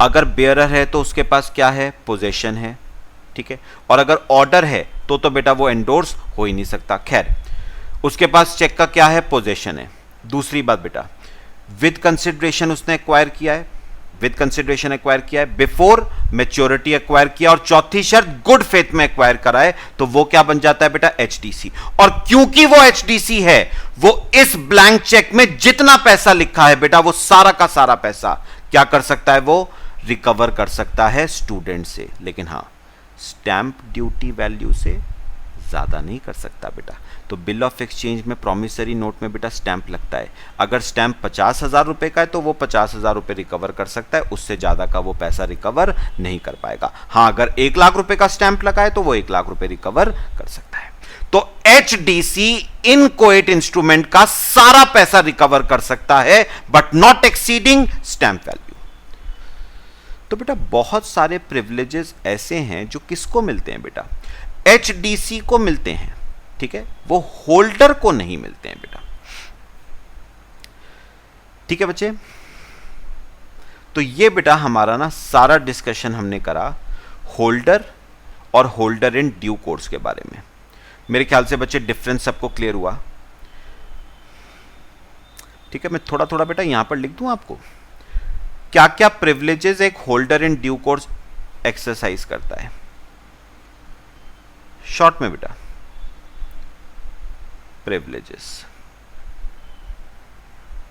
अगर बेयरर है तो उसके पास क्या है, पोजेशन है, ठीक है, और अगर ऑर्डर है तो बेटा वो एंडोर्स हो ही नहीं सकता। खैर उसके पास चेक का क्या है, पोजेशन है। दूसरी बात बेटा, विद कंसिडरेशन उसने एक्वायर किया है, विद कंसिडरेशन एक्वायर किया है, बिफोर मैच्योरिटी एक्वायर किया, और चौथी शर्त गुड फेथ में एक्वायर करा है, तो वो क्या बन जाता है बेटा HDC। और क्योंकि वो HDC है, वो इस ब्लैंक चेक में जितना पैसा लिखा है बेटा वो सारा का सारा पैसा क्या कर सकता है, वो रिकवर कर सकता है स्टूडेंट से, लेकिन हाँ स्टैंप ड्यूटी वैल्यू से ज्यादा नहीं कर सकता बेटा। तो बिल ऑफ एक्सचेंज में प्रॉमिसरी नोट में बेटा स्टैंप लगता है, अगर स्टैंप 50,000 रुपए का है तो वो 50,000 रुपए रिकवर कर सकता है, उससे ज्यादा का वो पैसा रिकवर नहीं कर पाएगा। हाँ अगर 1 लाख रुपए का स्टैंप लगा है तो वो 1 लाख रुपए रिकवर कर सकता है। तो HDC इनकोएट इंस्ट्रूमेंट का सारा पैसा रिकवर कर सकता है, but not exceeding stamp value. तो बेटा बहुत सारे प्रिविलेजेस ऐसे हैं जो किसको मिलते हैं बेटा, HDC को मिलते हैं, ठीक है, वो होल्डर को नहीं मिलते हैं बेटा। ठीक है बच्चे, तो ये बेटा हमारा ना सारा डिस्कशन हमने करा होल्डर और होल्डर इन ड्यू कोर्स के बारे में। मेरे ख्याल से बच्चे डिफरेंस सबको क्लियर हुआ। ठीक है, मैं थोड़ा थोड़ा बेटा यहां पर लिख दूं आपको, क्या क्या प्रिविलेजेस एक holder in due course exercise करता है शॉर्ट में बेटा। प्रिविलेजेस,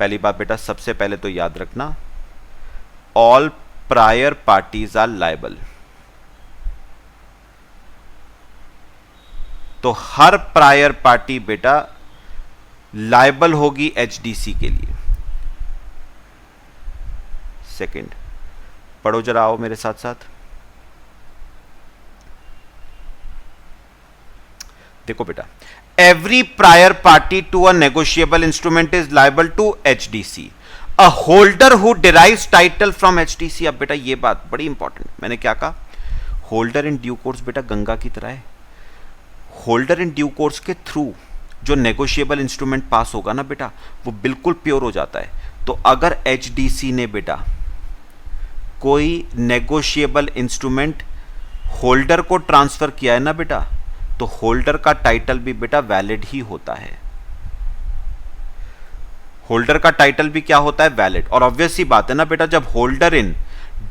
पहली बात बेटा सबसे पहले तो याद रखना, all prior parties are liable. तो हर प्रायर पार्टी बेटा लायबल होगी HDC के लिए। सेकंड, पढ़ो जरा, आओ मेरे साथ साथ, देखो बेटा, every prior party to a negotiable instrument is liable to HDC a holder who derives title from HDC. अब बेटा ये बात बड़ी इंपॉर्टेंट, मैंने क्या कहा, होल्डर इन ड्यू कोर्स बेटा गंगा की तरह है। होल्डर इन ड्यू कोर्स के थ्रू जो नेगोशिएबल इंस्ट्रूमेंट पास होगा ना बेटा, वो बिल्कुल प्योर हो जाता है। तो अगर एचडीसी ने बेटा कोई नेगोशिएबल इंस्ट्रूमेंट होल्डर को ट्रांसफर किया है ना बेटा, तो होल्डर का टाइटल भी बेटा वैलिड ही होता है। होल्डर का टाइटल भी क्या होता है, वैलिड। और ऑब्वियस सी बात है ना बेटा, जब होल्डर इन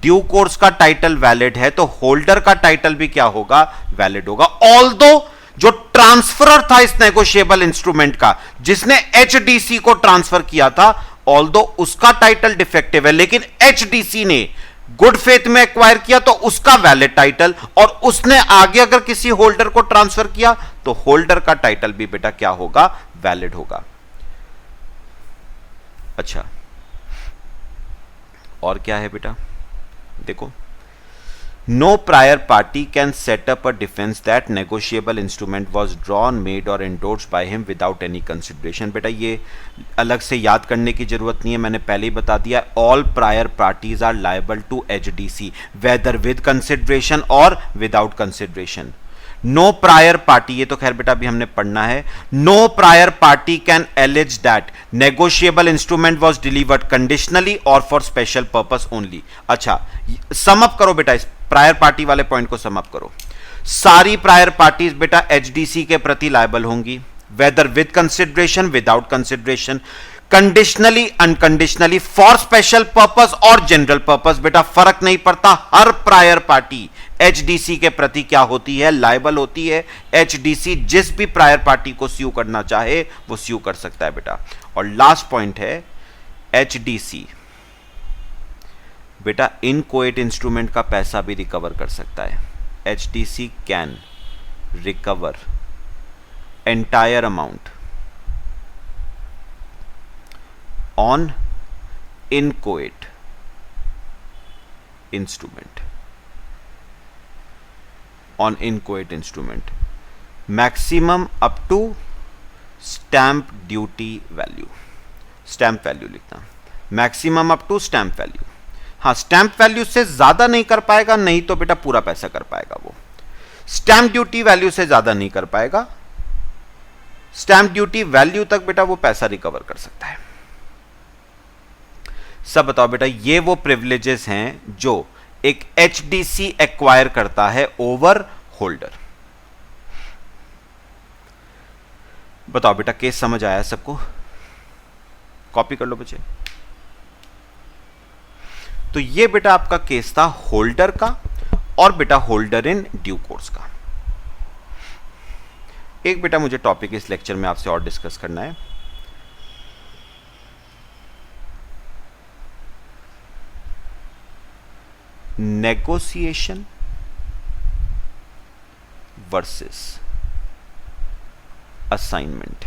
ड्यू कोर्स का टाइटल वैलिड है तो होल्डर का टाइटल भी क्या होगा, वैलिड होगा। ऑल्दो जो ट्रांसफरर था इस नेगोशिएबल इंस्ट्रूमेंट का, जिसने एचडीसी को ट्रांसफर किया था, ऑल्दो उसका टाइटल डिफेक्टिव है, लेकिन एचडीसी ने गुड फेथ में एक्वायर किया तो उसका वैलिड टाइटल, और उसने आगे अगर किसी होल्डर को ट्रांसफर किया तो होल्डर का टाइटल भी बेटा क्या होगा, वैलिड होगा। अच्छा, और क्या है बेटा, देखो, no prior party can set up a defence that negotiable instrument was drawn, made और endorsed by him without any consideration. बेटा ये अलग से याद करने की जरूरत नहीं है, मैंने पहले ही बता दिया। All prior parties are liable to HDC whether with consideration और without consideration. No prior party, ये तो खैर बेटा अभी हमने पढ़ना है। No prior party can allege that negotiable instrument was delivered conditionally और फॉर स्पेशल पर्पस ओनली। अच्छा, सम अप करो बेटा, इस प्रायर पार्टी वाले पॉइंट को सम अप करो। सारी प्रायर पार्टीज बेटा एचडीसी के प्रति लायबल होंगी, whether with consideration, without consideration, conditionally, unconditionally, for special purpose और जनरल पर्पस। बेटा फर्क नहीं पड़ता, हर प्रायर पार्टी एचडीसी के प्रति क्या होती है, लायबल होती है। एचडीसी जिस भी प्रायर पार्टी को स्यू करना चाहे वो स्यू कर सकता है बेटा। और लास्ट पॉइंट है, एचडीसी बेटा इन कोएट इंस्ट्रूमेंट का पैसा भी रिकवर कर सकता है। HDC can recover entire amount on inchoate instrument, on inchoate instrument, maximum up to stamp duty value. Stamp value लिखना, maximum up to stamp value. हाँ, स्टैंप वैल्यू से ज्यादा नहीं कर पाएगा, नहीं तो बेटा पूरा पैसा कर पाएगा वो। स्टैंप ड्यूटी वैल्यू से ज्यादा नहीं कर पाएगा, स्टैंप ड्यूटी वैल्यू तक बेटा वो पैसा रिकवर कर सकता है। सब बताओ बेटा, ये वो प्रिविलेजेस हैं जो एक एचडीसी एक्वायर करता है ओवर होल्डर। बताओ बेटा, केस समझ आया सबको? कॉपी कर लो बच्चे। तो ये बेटा आपका केस था होल्डर का और बेटा होल्डर इन ड्यू कोर्स का। एक बेटा मुझे टॉपिक इस लेक्चर में आपसे और डिस्कस करना है, negotiation versus assignment.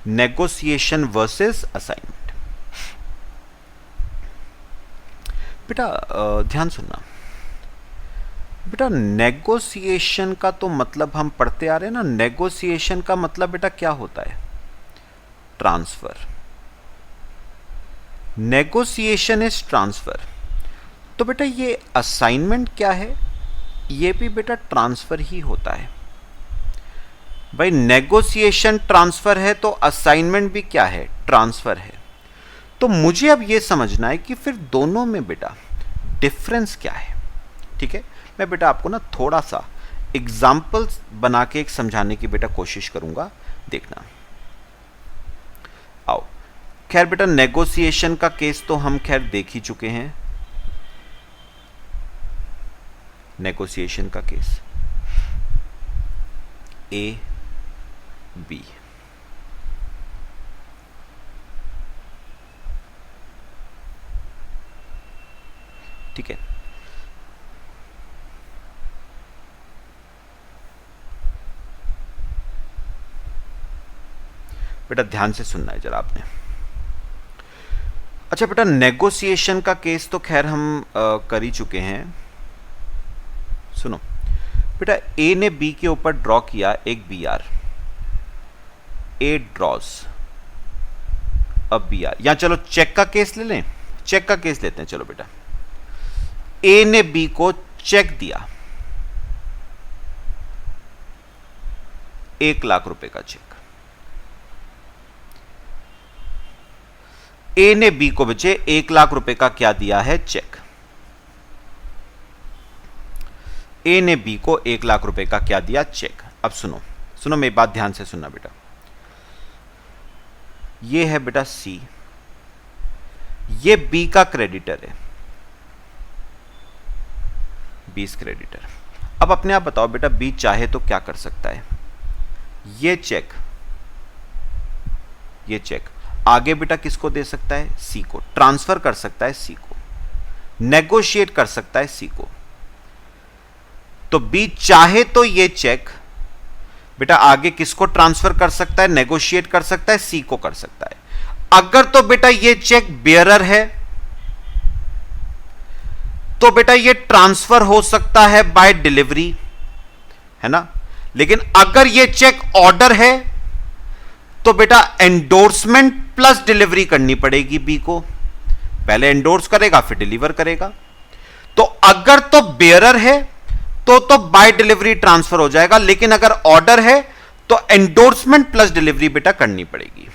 Negotiation versus assignment. बेटा ध्यान सुनना बेटा, नेगोशिएशन का तो मतलब हम पढ़ते आ रहे हैं ना, नेगोशिएशन का मतलब बेटा क्या होता है, ट्रांसफर। Negotiation is transfer. तो बेटा ये असाइनमेंट क्या है, ये भी बेटा ट्रांसफर ही होता है। भाई नेगोशिएशन ट्रांसफर है तो असाइनमेंट भी क्या है, ट्रांसफर है। तो मुझे अब ये समझना है कि फिर दोनों में बेटा डिफरेंस क्या है। ठीक है, मैं बेटा आपको ना थोड़ा सा एग्जाम्पल्स बना के एक समझाने की बेटा कोशिश करूंगा, देखना। आओ, खैर बेटा नेगोशिएशन का केस तो हम खैर देख ही चुके हैं। नेगोशिएशन का केस ए बी, ठीक है। बेटा ध्यान से सुनना है जरा आपने। अच्छा बेटा, नेगोशिएशन का केस तो खैर हम कर ही चुके हैं। सुनो बेटा ए ने बी के ऊपर ड्रॉ किया एक B R, A draws a B R. या चलो चेक का केस ले लें, चेक का केस लेते हैं। चलो बेटा ए ने बी को चेक दिया, 1 लाख रुपए का चेक। ए ने बी को बचे 1 लाख रुपए का क्या दिया है, चेक। ए ने बी को 1 लाख रुपए का क्या दिया, चेक। अब सुनो सुनो, मेरी बात ध्यान से सुनना बेटा। ये है बेटा सी, ये बी का क्रेडिटर है, बी क्रेडिटर। अब अपने आप बताओ बेटा, बी चाहे तो क्या कर सकता है, ये चेक आगे बेटा किसको दे सकता है, सी को। ट्रांसफर कर सकता है सी को, नेगोशिएट कर सकता है सी को। तो बी चाहे तो ये चेक बेटा आगे किसको ट्रांसफर कर सकता है, नेगोशिएट कर सकता है, सी को कर सकता है। अगर तो बेटा ये चेक बेयरर है तो बेटा ये ट्रांसफर हो सकता है बाय डिलीवरी, है ना। लेकिन अगर ये चेक ऑर्डर है तो बेटा एंडोर्समेंट प्लस डिलीवरी करनी पड़ेगी बी को। पहले एंडोर्स करेगा फिर डिलीवर करेगा। तो अगर तो बेयरर है तो बाय डिलीवरी ट्रांसफर हो जाएगा, लेकिन अगर ऑर्डर है तो एंडोर्समेंट प्लस डिलीवरी बेटा करनी पड़ेगी।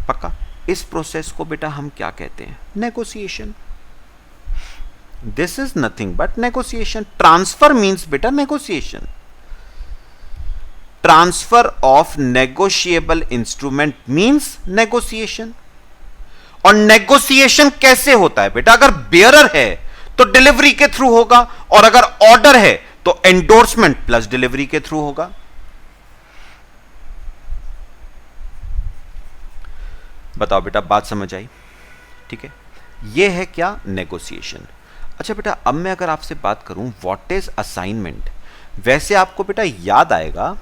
पक्का। इस प्रोसेस को बेटा हम क्या कहते हैं, negotiation. This is nothing but negotiation. Transfer means बेटा negotiation. Transfer of negotiable instrument means negotiation. और नेगोशिएशन कैसे होता है बेटा, अगर बेयरर है तो डिलीवरी के थ्रू होगा, और अगर ऑर्डर है तो एंडोर्समेंट प्लस डिलीवरी के थ्रू होगा। बताओ बेटा, बात समझ आई? ठीक है, यह है क्या, नेगोशिएशन। अच्छा बेटा, अब मैं अगर आपसे बात करूं व्हाट इज असाइनमेंट, वैसे आपको बेटा याद आएगा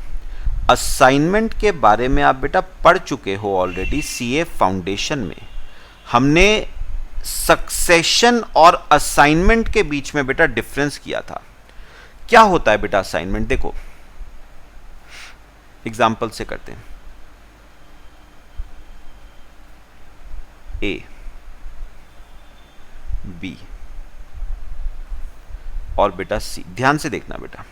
असाइनमेंट के बारे में आप बेटा पढ़ चुके हो ऑलरेडी सीए फाउंडेशन में। हमने सक्सेशन और असाइनमेंट के बीच में बेटा डिफरेंस किया था। क्या होता है बेटा असाइनमेंट, देखो एग्जाम्पल से करते हैं। ए, बी और बेटा सी। ध्यान से देखना बेटा,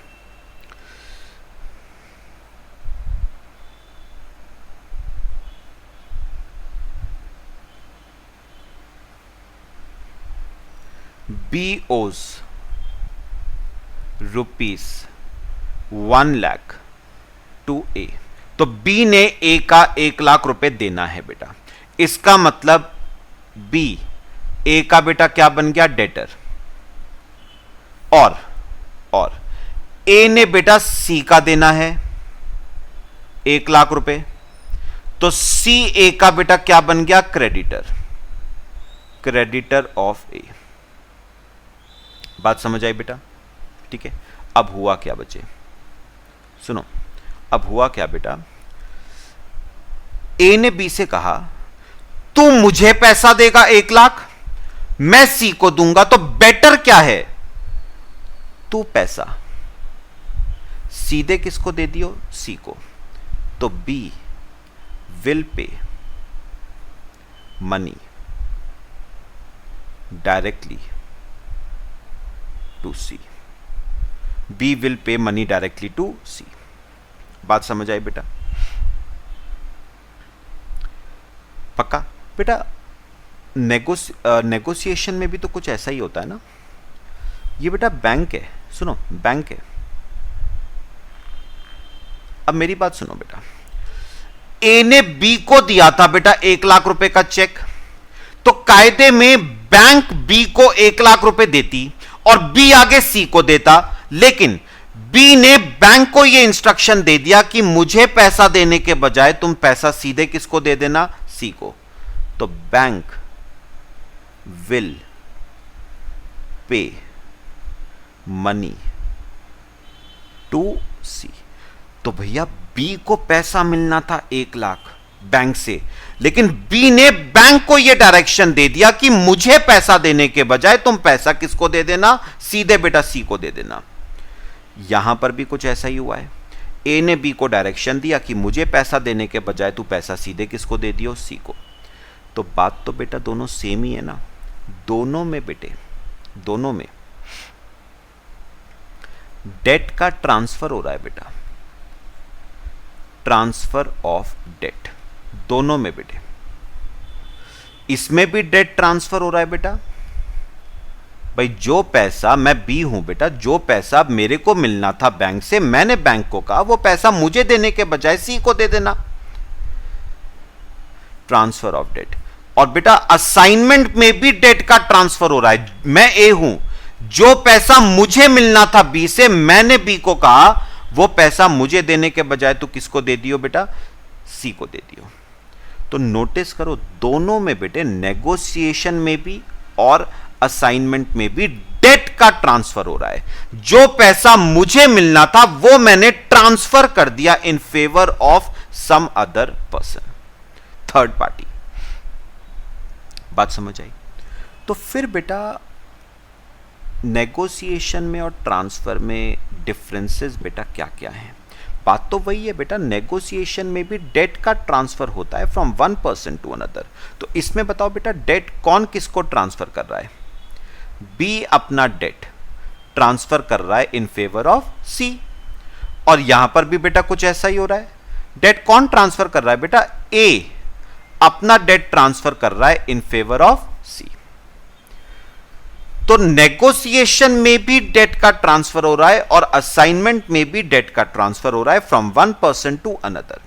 बी ओज ₹1 लाख टू ए। तो बी ने ए का 1 लाख रुपए देना है बेटा। इसका मतलब बी ए का बेटा क्या बन गया, डेटर। और ए ने बेटा सी का देना है 1 लाख रुपए, तो सी ए का बेटा क्या बन गया, क्रेडिटर, क्रेडिटर ऑफ ए। बात समझ आई बेटा? ठीक है। अब हुआ क्या बचे, सुनो। अब हुआ क्या बेटा, ए ने बी से कहा तू मुझे पैसा देगा 1 लाख, मैं सी को दूंगा, तो बेटर क्या है, तू पैसा सीधे किसको दे दियो, सी को। तो B will pay money directly to C. B will pay money directly to C. बात समझ आई बेटा? पक्का बेटा। नेगोशिएशन में भी तो कुछ ऐसा ही होता है ना। ये बेटा बैंक है, सुनो बैंक है। अब मेरी बात सुनो बेटा, ए ने बी को दिया था बेटा 1 लाख रुपए का चेक, तो कायदे में बैंक बी को 1 लाख रुपए देती और बी आगे सी को देता, लेकिन बी ने बैंक को यह इंस्ट्रक्शन दे दिया कि मुझे पैसा देने के बजाय तुम पैसा सीधे किसको दे देना, सी को। तो bank will pay money to C. तो भैया बी को पैसा मिलना था 1 लाख बैंक से, लेकिन बी ने बैंक को यह डायरेक्शन दे दिया कि मुझे पैसा देने के बजाय तुम पैसा किसको दे देना, सीधे बेटा सी को दे देना। यहां पर भी कुछ ऐसा ही हुआ है। ए ने बी को डायरेक्शन दिया कि मुझे पैसा देने के बजाय तू पैसा सीधे किसको दे दियो, सी को। तो बात तो बेटा दोनों सेम ही है ना। दोनों में बेटे, दोनों में डेट का ट्रांसफर हो रहा है बेटा, ट्रांसफर ऑफ डेट, दोनों में बेटे। इसमें भी डेट ट्रांसफर हो रहा है बेटा। भाई जो पैसा, मैं बी हूं बेटा, जो पैसा मेरे को मिलना था बैंक से, मैंने बैंक को कहा वो पैसा मुझे देने के बजाय सी को दे देना, ट्रांसफर ऑफ डेट। और बेटा असाइनमेंट में भी डेट का ट्रांसफर हो रहा है। मैं ए हूं, जो पैसा मुझे मिलना था बी से, मैंने बी को कहा वो पैसा मुझे देने के बजाय तो किसको दे दियो बेटा, सी को दे दियो। तो नोटिस करो दोनों में बेटे, नेगोशिएशन में भी और असाइनमेंट में भी डेट का ट्रांसफर हो रहा है। जो पैसा मुझे मिलना था वो मैंने ट्रांसफर कर दिया in favour of some other person, third party. बात समझ आई? तो फिर बेटा नेगोशिएशन में और ट्रांसफर में डिफरेंसेस बेटा क्या क्या हैं? बात तो वही है बेटा, नेगोशिएशन में भी डेट का ट्रांसफर होता है from one person to another. तो इसमें बताओ बेटा डेट कौन किसको ट्रांसफर कर रहा है? बी अपना डेट ट्रांसफर कर रहा है इन फेवर ऑफ सी। और यहां पर भी बेटा कुछ ऐसा ही हो रहा है। डेट कौन ट्रांसफर कर रहा है बेटा? ए अपना डेट ट्रांसफर कर रहा है इन फेवर ऑफ सी। तो नेगोशिएशन में भी डेट का ट्रांसफर हो रहा है और असाइनमेंट में भी डेट का ट्रांसफर हो रहा है from one person to another.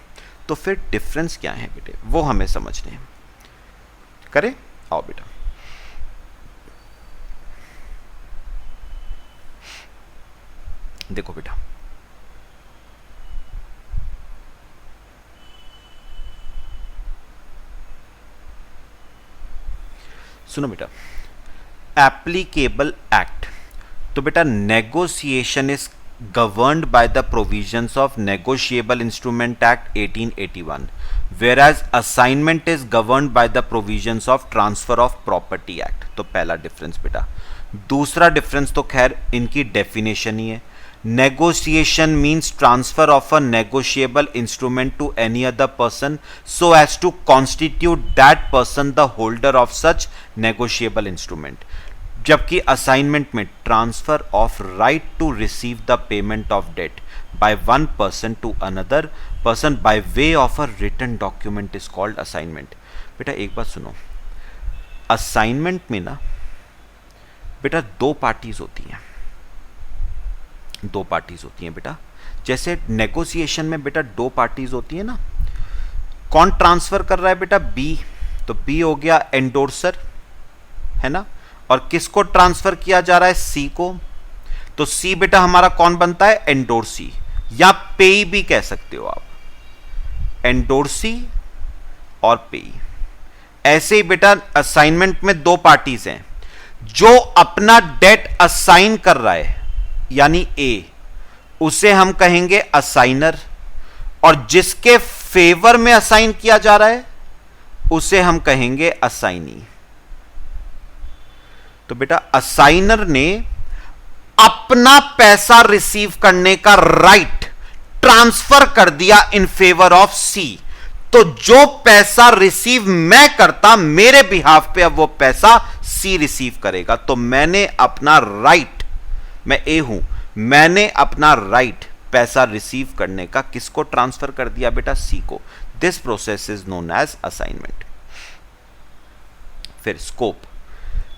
तो फिर डिफरेंस क्या है बेटे, वो हमें समझने हैं। करें, आओ बेटा। देखो बेटा, सुनो बेटा, एप्लीकेबल एक्ट। तो बेटा negotiation is governed by the provisions of negotiable instrument act 1881, whereas assignment is governed by the provisions of transfer of property act. तो पहला डिफरेंस बेटा। दूसरा डिफरेंस तो खैर इनकी डेफिनेशन ही है। Negotiation means transfer of a negotiable instrument to any other person so as to constitute that person the holder of such negotiable instrument। जबकि असाइनमेंट में transfer of right to receive the payment of debt by one person to another person by way of a written document is called assignment. बेटा एक बात सुनो, assignment में ना बेटा दो पार्टीज होती हैं, दो पार्टीज होती हैं बेटा। जैसे नेगोशिएशन में बेटा दो पार्टीज होती है ना। कौन ट्रांसफर कर रहा है बेटा? बी। तो बी हो गया एंडोर्सर, है ना। और किसको ट्रांसफर किया जा रहा है? सी को। तो सी बेटा हमारा कौन बनता है? एंडोर्सी, या पेई भी कह सकते हो आप, एंडोर्सी और पेई। ऐसे ही बेटा असाइनमेंट में दो पार्टीज हैं। जो अपना डेट असाइन कर रहा है यानी ए, उसे हम कहेंगे असाइनर, और जिसके फेवर में असाइन किया जा रहा है उसे हम कहेंगे असाइनी। तो बेटा असाइनर ने अपना पैसा रिसीव करने का राइट ट्रांसफर कर दिया इन फेवर ऑफ सी। तो जो पैसा रिसीव मैं करता मेरे बिहाफ पे, अब वो पैसा सी रिसीव करेगा। तो मैंने अपना राइट, मैं ए हूं, मैंने अपना राइट पैसा रिसीव करने का किसको ट्रांसफर कर दिया बेटा? सी को। This process is known as assignment. फिर scope,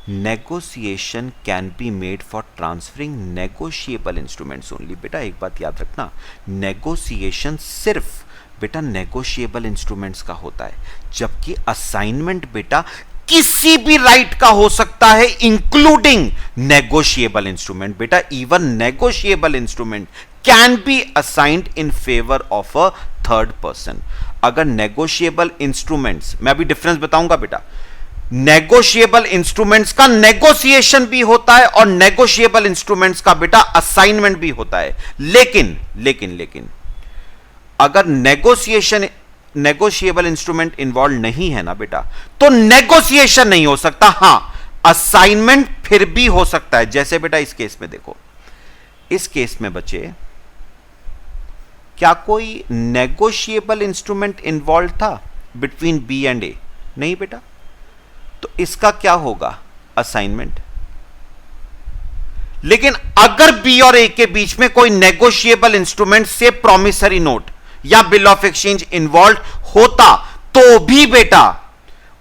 negotiation can be made for transferring negotiable instruments only. बेटा एक बात याद रखना, नेगोशिएशन सिर्फ बेटा नेगोशिएबल इंस्ट्रूमेंट्स का होता है, जबकि असाइनमेंट बेटा किसी भी राइट का हो सकता है इंक्लूडिंग नेगोशिएबल इंस्ट्रूमेंट। बेटा even negotiable instrument can B assigned in favour of a third person. अगर नेगोशिएबल इंस्ट्रूमेंट्स, मैं अभी डिफरेंस बताऊंगा बेटा, नेगोशिएबल इंस्ट्रूमेंट्स का नेगोशिएशन भी होता है और नेगोशिएबल इंस्ट्रूमेंट्स का बेटा असाइनमेंट भी होता है। लेकिन अगर नेगोशिएबल इंस्ट्रूमेंट इन्वॉल्व नहीं है ना बेटा, तो नेगोशिएशन नहीं हो सकता। हां, असाइनमेंट फिर भी हो सकता है। जैसे बेटा इस केस में देखो, इस केस में बचे, क्या कोई नेगोशिएबल इंस्ट्रूमेंट इन्वॉल्व था बिटवीन बी एंड ए? नहीं बेटा। तो इसका क्या होगा? असाइनमेंट। लेकिन अगर बी और ए के बीच में कोई नेगोशिएबल इंस्ट्रूमेंट से प्रॉमिसरी नोट या बिल ऑफ एक्सचेंज इन्वॉल्व होता तो भी बेटा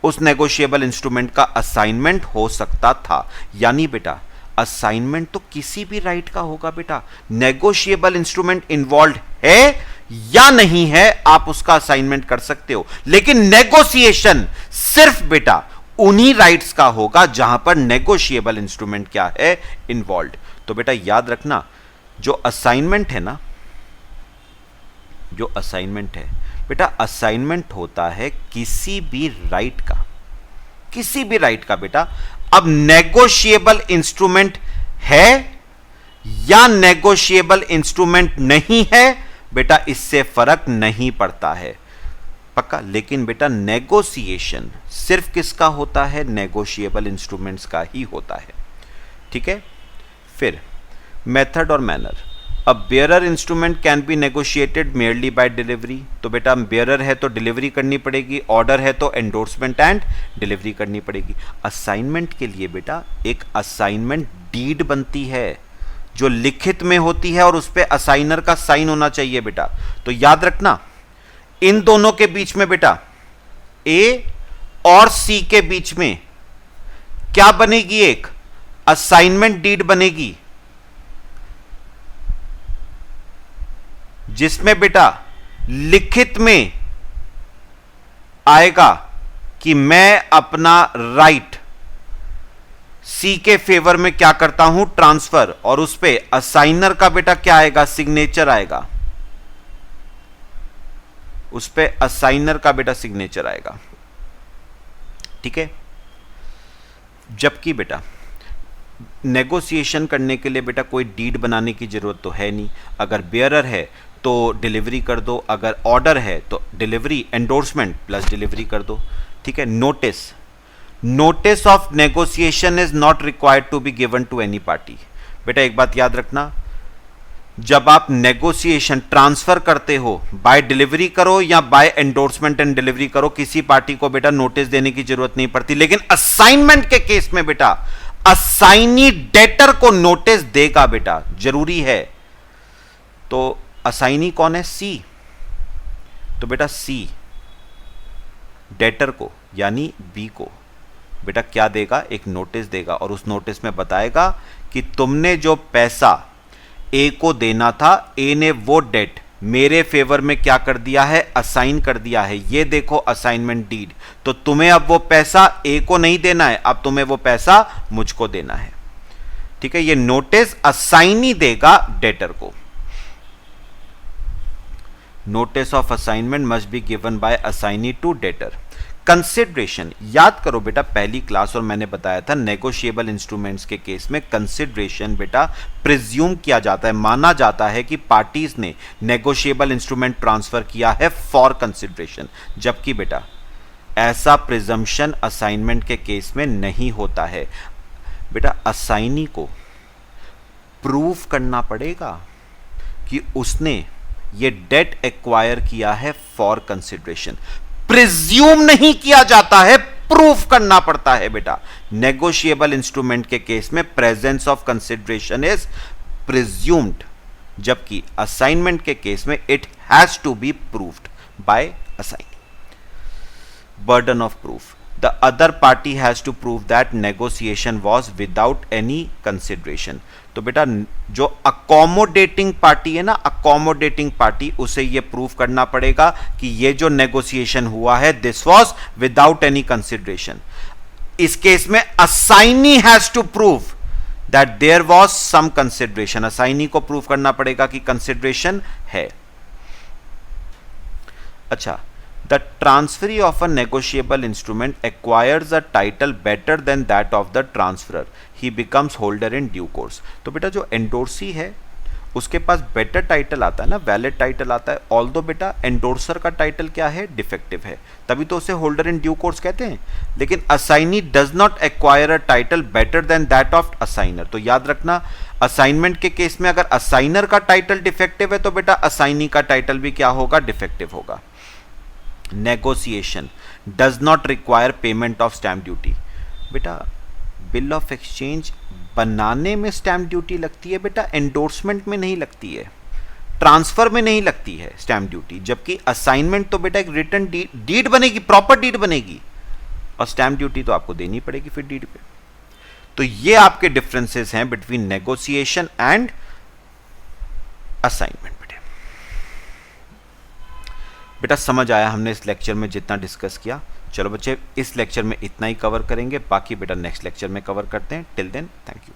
उस नेगोशिएबल इंस्ट्रूमेंट का असाइनमेंट हो सकता था। यानी बेटा असाइनमेंट तो किसी भी राइट का होगा बेटा, नेगोशिएबल इंस्ट्रूमेंट इन्वॉल्व है या नहीं है आप उसका असाइनमेंट कर सकते हो, लेकिन नेगोशिएशन सिर्फ बेटा उन्हीं राइट्स का होगा जहां पर नेगोशिएबल इंस्ट्रूमेंट क्या है? इन्वॉल्व। तो बेटा याद रखना, जो असाइनमेंट है ना, जो असाइनमेंट है बेटा, असाइनमेंट होता है किसी भी राइट का, किसी भी राइट का बेटा। अब नेगोशिएबल इंस्ट्रूमेंट है या नेगोशिएबल इंस्ट्रूमेंट नहीं है बेटा, इससे फर्क नहीं पड़ता है, पक्का। लेकिन बेटा नेगोशिएशन सिर्फ किसका होता है? नेगोशिएबल इंस्ट्रूमेंट्स का ही होता है, ठीक है। फिर मेथड और मैनर। अब bearer instrument can be negotiated merely by delivery. तो बेटा बेयरर है तो डिलीवरी करनी पड़ेगी, ऑर्डर है तो एंडोर्समेंट एंड डिलीवरी करनी पड़ेगी। असाइनमेंट के लिए बेटा एक असाइनमेंट डीड बनती है जो लिखित में होती है और उस पर असाइनर का साइन होना चाहिए बेटा। तो याद रखना, इन दोनों के बीच में बेटा ए और सी के बीच में क्या बनेगी? एक असाइनमेंट डीड बनेगी जिसमें बेटा लिखित में आएगा कि मैं अपना राइट सी के फेवर में क्या करता हूं? ट्रांसफर। और उस पे असाइनर का बेटा क्या आएगा? सिग्नेचर आएगा। उस पे असाइनर का बेटा सिग्नेचर आएगा, ठीक है। जबकि बेटा नेगोशिएशन करने के लिए बेटा कोई डीड बनाने की जरूरत तो है नहीं। अगर बेयरर है तो डिलीवरी कर दो, अगर ऑर्डर है तो डिलीवरी, एंडोर्समेंट प्लस डिलीवरी कर दो, ठीक है। Notice, notice of negotiation is not required to be given to any party. बेटा एक बात याद रखना, जब आप नेगोशिएशन ट्रांसफर करते हो, बाय डिलीवरी करो या बाय एंडोर्समेंट एंड डिलीवरी करो, किसी पार्टी को बेटा नोटिस देने की जरूरत नहीं पड़ती। लेकिन असाइनमेंट के केस में बेटा असाइनी डेटर को नोटिस देगा बेटा, जरूरी है। तो असाइनी कौन है? सी। तो बेटा सी डेटर को यानी बी को बेटा क्या देगा? एक नोटिस देगा और उस नोटिस में बताएगा कि तुमने जो पैसा ए को देना था, ए ने वो डेट मेरे फेवर में क्या कर दिया है? असाइन कर दिया है। ये देखो असाइनमेंट डीड। तो तुम्हें अब वो पैसा ए को नहीं देना है, अब तुम्हें वो पैसा मुझको देना है, ठीक है। ये नोटिस असाइनी देगा डेटर को। Notice of assignment must be given by assignee to debtor. Consideration, याद करो बेटा पहली क्लास और मैंने बताया था नेगोशिएबल इंस्ट्रूमेंट्स के केस में कंसिडरेशन बेटा प्रिज्यूम किया जाता है, माना जाता है कि पार्टीज ने नेगोशिएबल इंस्ट्रूमेंट ट्रांसफर किया है फॉर कंसिडरेशन। जबकि बेटा ऐसा प्रिजम्पशन असाइनमेंट के केस में नहीं होता है। बेटा असाइनी को प्रूव करना पड़ेगा कि उसने ये डेट एक्वायर किया है फॉर कंसिडरेशन। प्रिज्यूम नहीं किया जाता है, प्रूफ करना पड़ता है बेटा। नेगोशिएबल इंस्ट्रूमेंट के केस में presence of consideration is presumed, जबकि असाइनमेंट के केस में it has to be proved by assigning. Burden of proof, the other party has to prove that negotiation was without any consideration. तो बेटा जो accommodating party है ना, accommodating party, उसे ये प्रूव करना पड़ेगा कि ये जो नेगोशिएशन हुआ है this was without any consideration. इस केस में assignee has to prove that there was some consideration. Assignee को प्रूव करना पड़ेगा कि कंसिडरेशन है। अच्छा, the transferee of a negotiable instrument acquires a title better than that of the transferor. He becomes holder in due course. तो बेटा जो endorsee है उसके पास बेटर टाइटल आता है ना, वैलिड टाइटल आता है, ऑल्दो बेटा एंडोर्सर का टाइटल क्या है, डिफेक्टिव है, तभी तो उसे होल्डर इन ड्यू कोर्स कहते हैं। लेकिन assignee does not acquire a title better than that of assignor. तो याद रखना, असाइनमेंट के केस में अगर असाइनर का टाइटल डिफेक्टिव है तो बेटा असाइनी का टाइटल भी क्या होगा, डिफेक्टिव होगा। Negotiation does not require payment of stamp duty. बेटा बिल ऑफ एक्सचेंज बनाने में स्टैम्प ड्यूटी लगती है बेटा, एंडोर्समेंट में नहीं लगती है, ट्रांसफर में नहीं लगती है स्टैम्प ड्यूटी। जबकि असाइनमेंट तो बेटा एक रिटर्न डीड बनेगी, प्रॉपर डीड बनेगी, और स्टैम्प ड्यूटी तो आपको देनी पड़ेगी फिर डीड पे। तो ये आपके डिफरेंसेस हैं बिटवीन नेगोशिएशन एंड असाइनमेंट। बेटा समझ आया हमने इस लेक्चर में जितना डिस्कस किया। चलो बच्चे इस लेक्चर में इतना ही कवर करेंगे, बाकी बेटा नेक्स्ट लेक्चर में कवर करते हैं। Till then thank you.